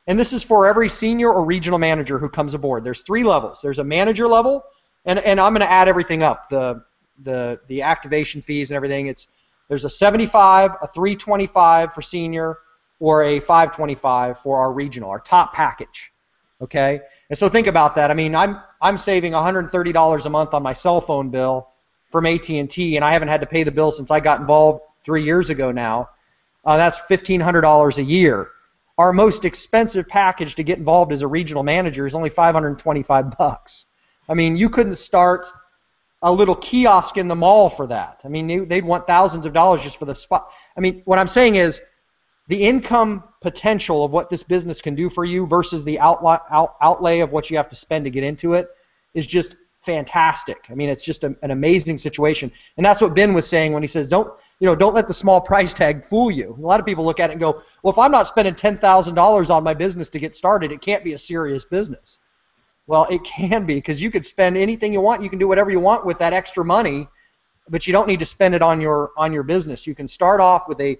and this is for every senior or regional manager who comes aboard. There's 3 levels. There's a manager level, and I'm going to add everything up, the activation fees and everything. There's a 75, a 325 for senior, or a 525 for our regional, our top package. Okay? And so think about that. I mean, I'm saving $130 a month on my cell phone bill from AT&T, and I haven't had to pay the bill since I got involved 3 years ago now. That's $1,500 a year. Our most expensive package to get involved as a regional manager is only $525. I mean, you couldn't start a little kiosk in the mall for that. I mean, they'd want thousands of dollars just for the spot. I mean, what I'm saying is the income potential of what this business can do for you versus the outlay of what you have to spend to get into it is just fantastic. I mean, it's just an amazing situation. And that's what Ben was saying when he says, don't let the small price tag fool you. A lot of people look at it and go, well, if I'm not spending $10,000 on my business to get started, it can't be a serious business. Well, it can be, because you could spend anything you want. You can do whatever you want with that extra money, but you don't need to spend it on your business. You can start off with a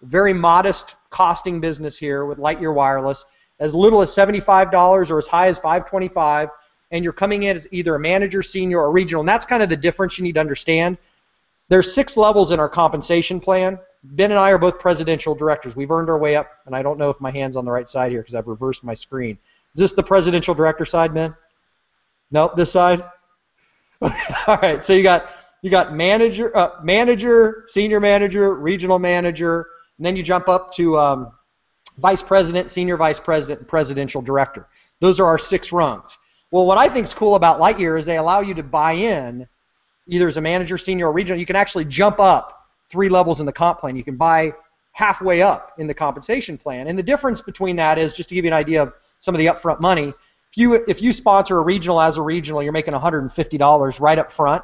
very modest costing business here with Lightyear Wireless, as little as $75 or as high as $525, and you're coming in as either a manager, senior, or regional. And that's kind of the difference you need to understand. There's 6 levels in our compensation plan. Ben and I are both presidential directors. We've earned our way up, and I don't know if my hand's on the right side here because I've reversed my screen. Is this the presidential director side, Ben? Nope, this side? All right, so you got manager, senior manager, regional manager, and then you jump up to vice president, senior vice president, and presidential director. Those are our 6 rungs. Well, what I think is cool about Lightyear is they allow you to buy in either as a manager, senior, or regional. You can actually jump up 3 levels in the comp plan. You can buy halfway up in the compensation plan. And the difference between that is, just to give you an idea of some of the upfront money, if you sponsor a regional as a regional, you're making $150 right up front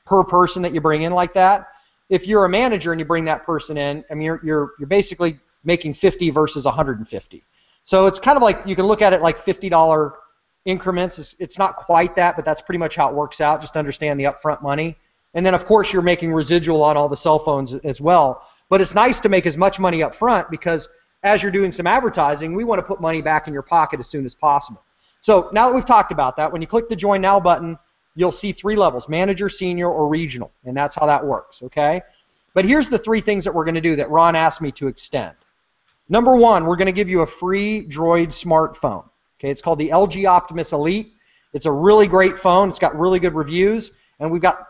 per person that you bring in like that. If you're a manager and you bring that person in, I mean, you're basically making 50 versus 150. So it's kind of like, you can look at it like $50 increments. It's not quite that, but that's pretty much how it works out. Just understand the upfront money. And then, of course, you're making residual on all the cell phones as well. But it's nice to make as much money up front, because as you're doing some advertising, we want to put money back in your pocket as soon as possible. So now that we've talked about that, when you click the Join Now button, you'll see 3 levels: manager, senior, or regional. And that's how that works, okay? But here's the 3 things that we're going to do that Ron asked me to extend. Number 1, we're going to give you a free Droid smartphone. Okay, it's called the LG Optimus Elite. It's a really great phone. It's got really good reviews, and we've got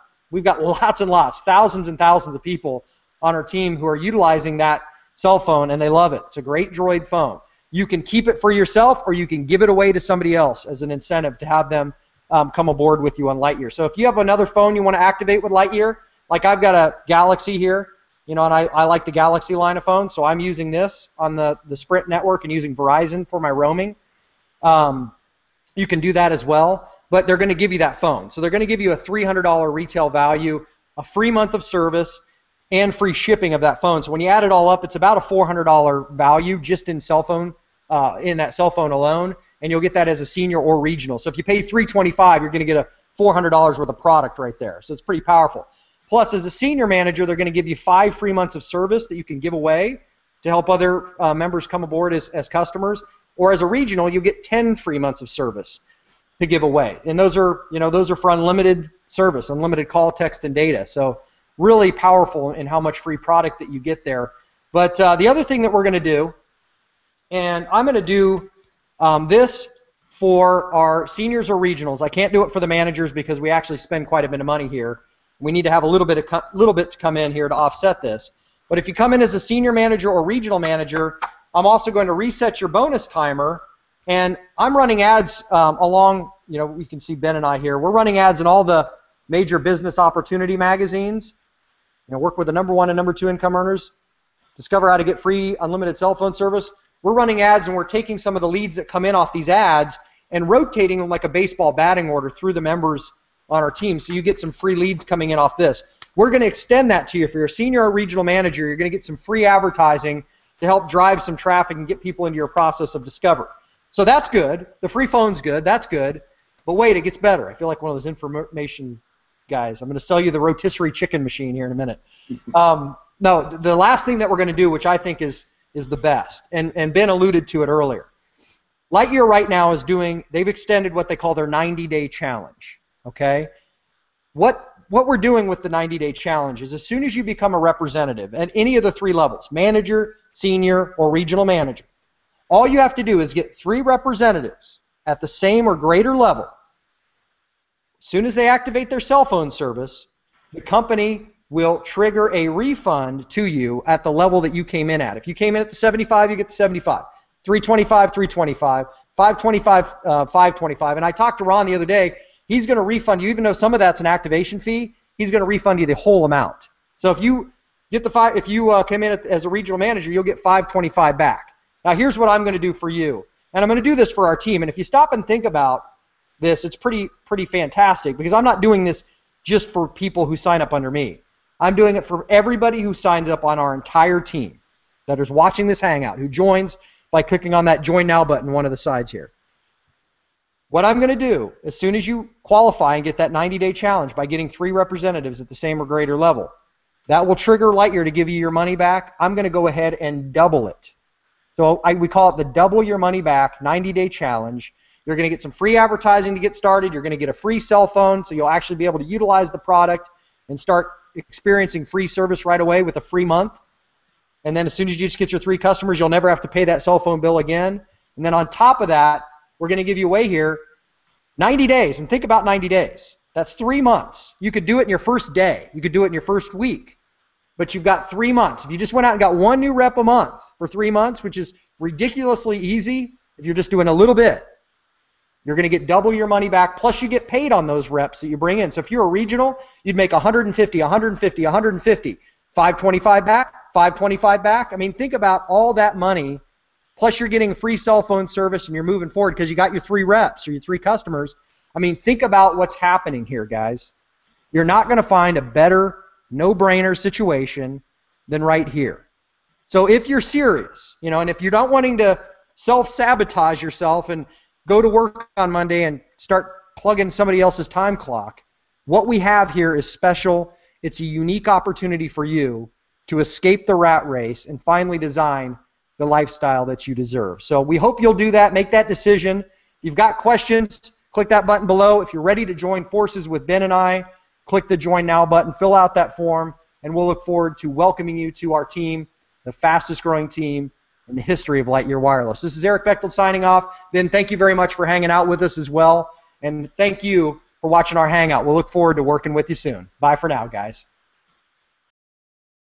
lots and lots, thousands and thousands of people on our team who are utilizing that cell phone, and they love it. It's a great Droid phone. You can keep it for yourself, or you can give it away to somebody else as an incentive to have them come aboard with you on Lightyear. So if you have another phone you want to activate with Lightyear, like I've got a Galaxy here, and I like the Galaxy line of phones, so I'm using this on the Sprint network and using Verizon for my roaming. You can do that as well, but they're going to give you that phone. So they're going to give you a $300 retail value, a free month of service, and free shipping of that phone. So when you add it all up, it's about a $400 value just in cell phone, in that cell phone alone, and you'll get that as a senior or regional. So if you pay $325, you're going to get a $400 worth of product right there. So it's pretty powerful. Plus, as a senior manager, they're going to give you 5 free months of service that you can give away to help other members come aboard as customers. Or as a regional, you get 10 free months of service to give away. And those are for unlimited service, unlimited call, text, and data. So really powerful in how much free product that you get there. But the other thing that we're going to do, and I'm going to do this for our seniors or regionals. I can't do it for the managers because we actually spend quite a bit of money here. We need to have a little bit to come in here to offset this. But if you come in as a senior manager or regional manager, I'm also going to reset your bonus timer, and I'm running ads along, we can see Ben and I here. We're running ads in all the major business opportunity magazines. Work with the #1 and #2 income earners. Discover how to get free unlimited cell phone service. We're running ads, and we're taking some of the leads that come in off these ads and rotating them like a baseball batting order through the members on our team, so you get some free leads coming in off this. We're going to extend that to you. If you're a senior or regional manager, you're going to get some free advertising to help drive some traffic and get people into your process of discovery. So that's good. The free phone's good. That's good. But wait, it gets better. I feel like one of those information guys. I'm going to sell you the rotisserie chicken machine here in a minute. No, the last thing that we're going to do, which I think is the best, and Ben alluded to it earlier. Lightyear right now is they've extended what they call their 90-day challenge. Okay? What we're doing with the 90-day challenge is, as soon as you become a representative at any of the 3 levels, manager, senior, or regional manager, all you have to do is get 3 representatives at the same or greater level. As soon as they activate their cell phone service, the company will trigger a refund to you at the level that you came in at. If you came in at the 75, you get the 75. 325, 325, 525, 525. And I talked to Ron the other day. He's going to refund you, even though some of that's an activation fee. He's going to refund you the whole amount. So if you get the if you come in as a regional manager, you'll get 525 back. Now here's what I'm going to do for you, and I'm going to do this for our team. And if you stop and think about this, it's pretty fantastic, because I'm not doing this just for people who sign up under me. I'm doing it for everybody who signs up on our entire team that is watching this Hangout, who joins by clicking on that Join Now button, one of the sides here. What I'm going to do, as soon as you qualify and get that 90-day challenge by getting 3 representatives at the same or greater level, that will trigger Lightyear to give you your money back. I'm going to go ahead and double it. So we call it the Double Your Money Back 90-day challenge. You're going to get some free advertising to get started. You're going to get a free cell phone, so you'll actually be able to utilize the product and start experiencing free service right away with a free month. And then as soon as you just get your 3 customers, you'll never have to pay that cell phone bill again. And then on top of that, we're going to give you away here 90 days. And think about 90 days. That's 3 months. You could do it in your first day. You could do it in your first week. But you've got 3 months. If you just went out and got 1 new rep a month for 3 months, which is ridiculously easy if you're just doing a little bit, you're going to get double your money back, plus you get paid on those reps that you bring in. So if you're a regional, you'd make 150, 150, 150, 525 back, 525 back. I mean, think about all that money, plus you're getting free cell phone service and you're moving forward because you got your 3 reps or your 3 customers. I mean, think about what's happening here, guys. You're not going to find a better no-brainer situation than right here. So if you're serious, and if you're not wanting to self-sabotage yourself and go to work on Monday and start plugging somebody else's time clock, what we have here is special. It's a unique opportunity for you to escape the rat race and finally design the lifestyle that you deserve. So we hope you'll do that. Make that decision. If you've got questions, click that button below. If you're ready to join forces with Ben and I, click the Join Now button, fill out that form, and we'll look forward to welcoming you to our team, the fastest growing team in the history of Lightyear Wireless. This is Eric Bechtold signing off. Ben, thank you very much for hanging out with us as well, and thank you for watching our Hangout. We'll look forward to working with you soon. Bye for now, guys.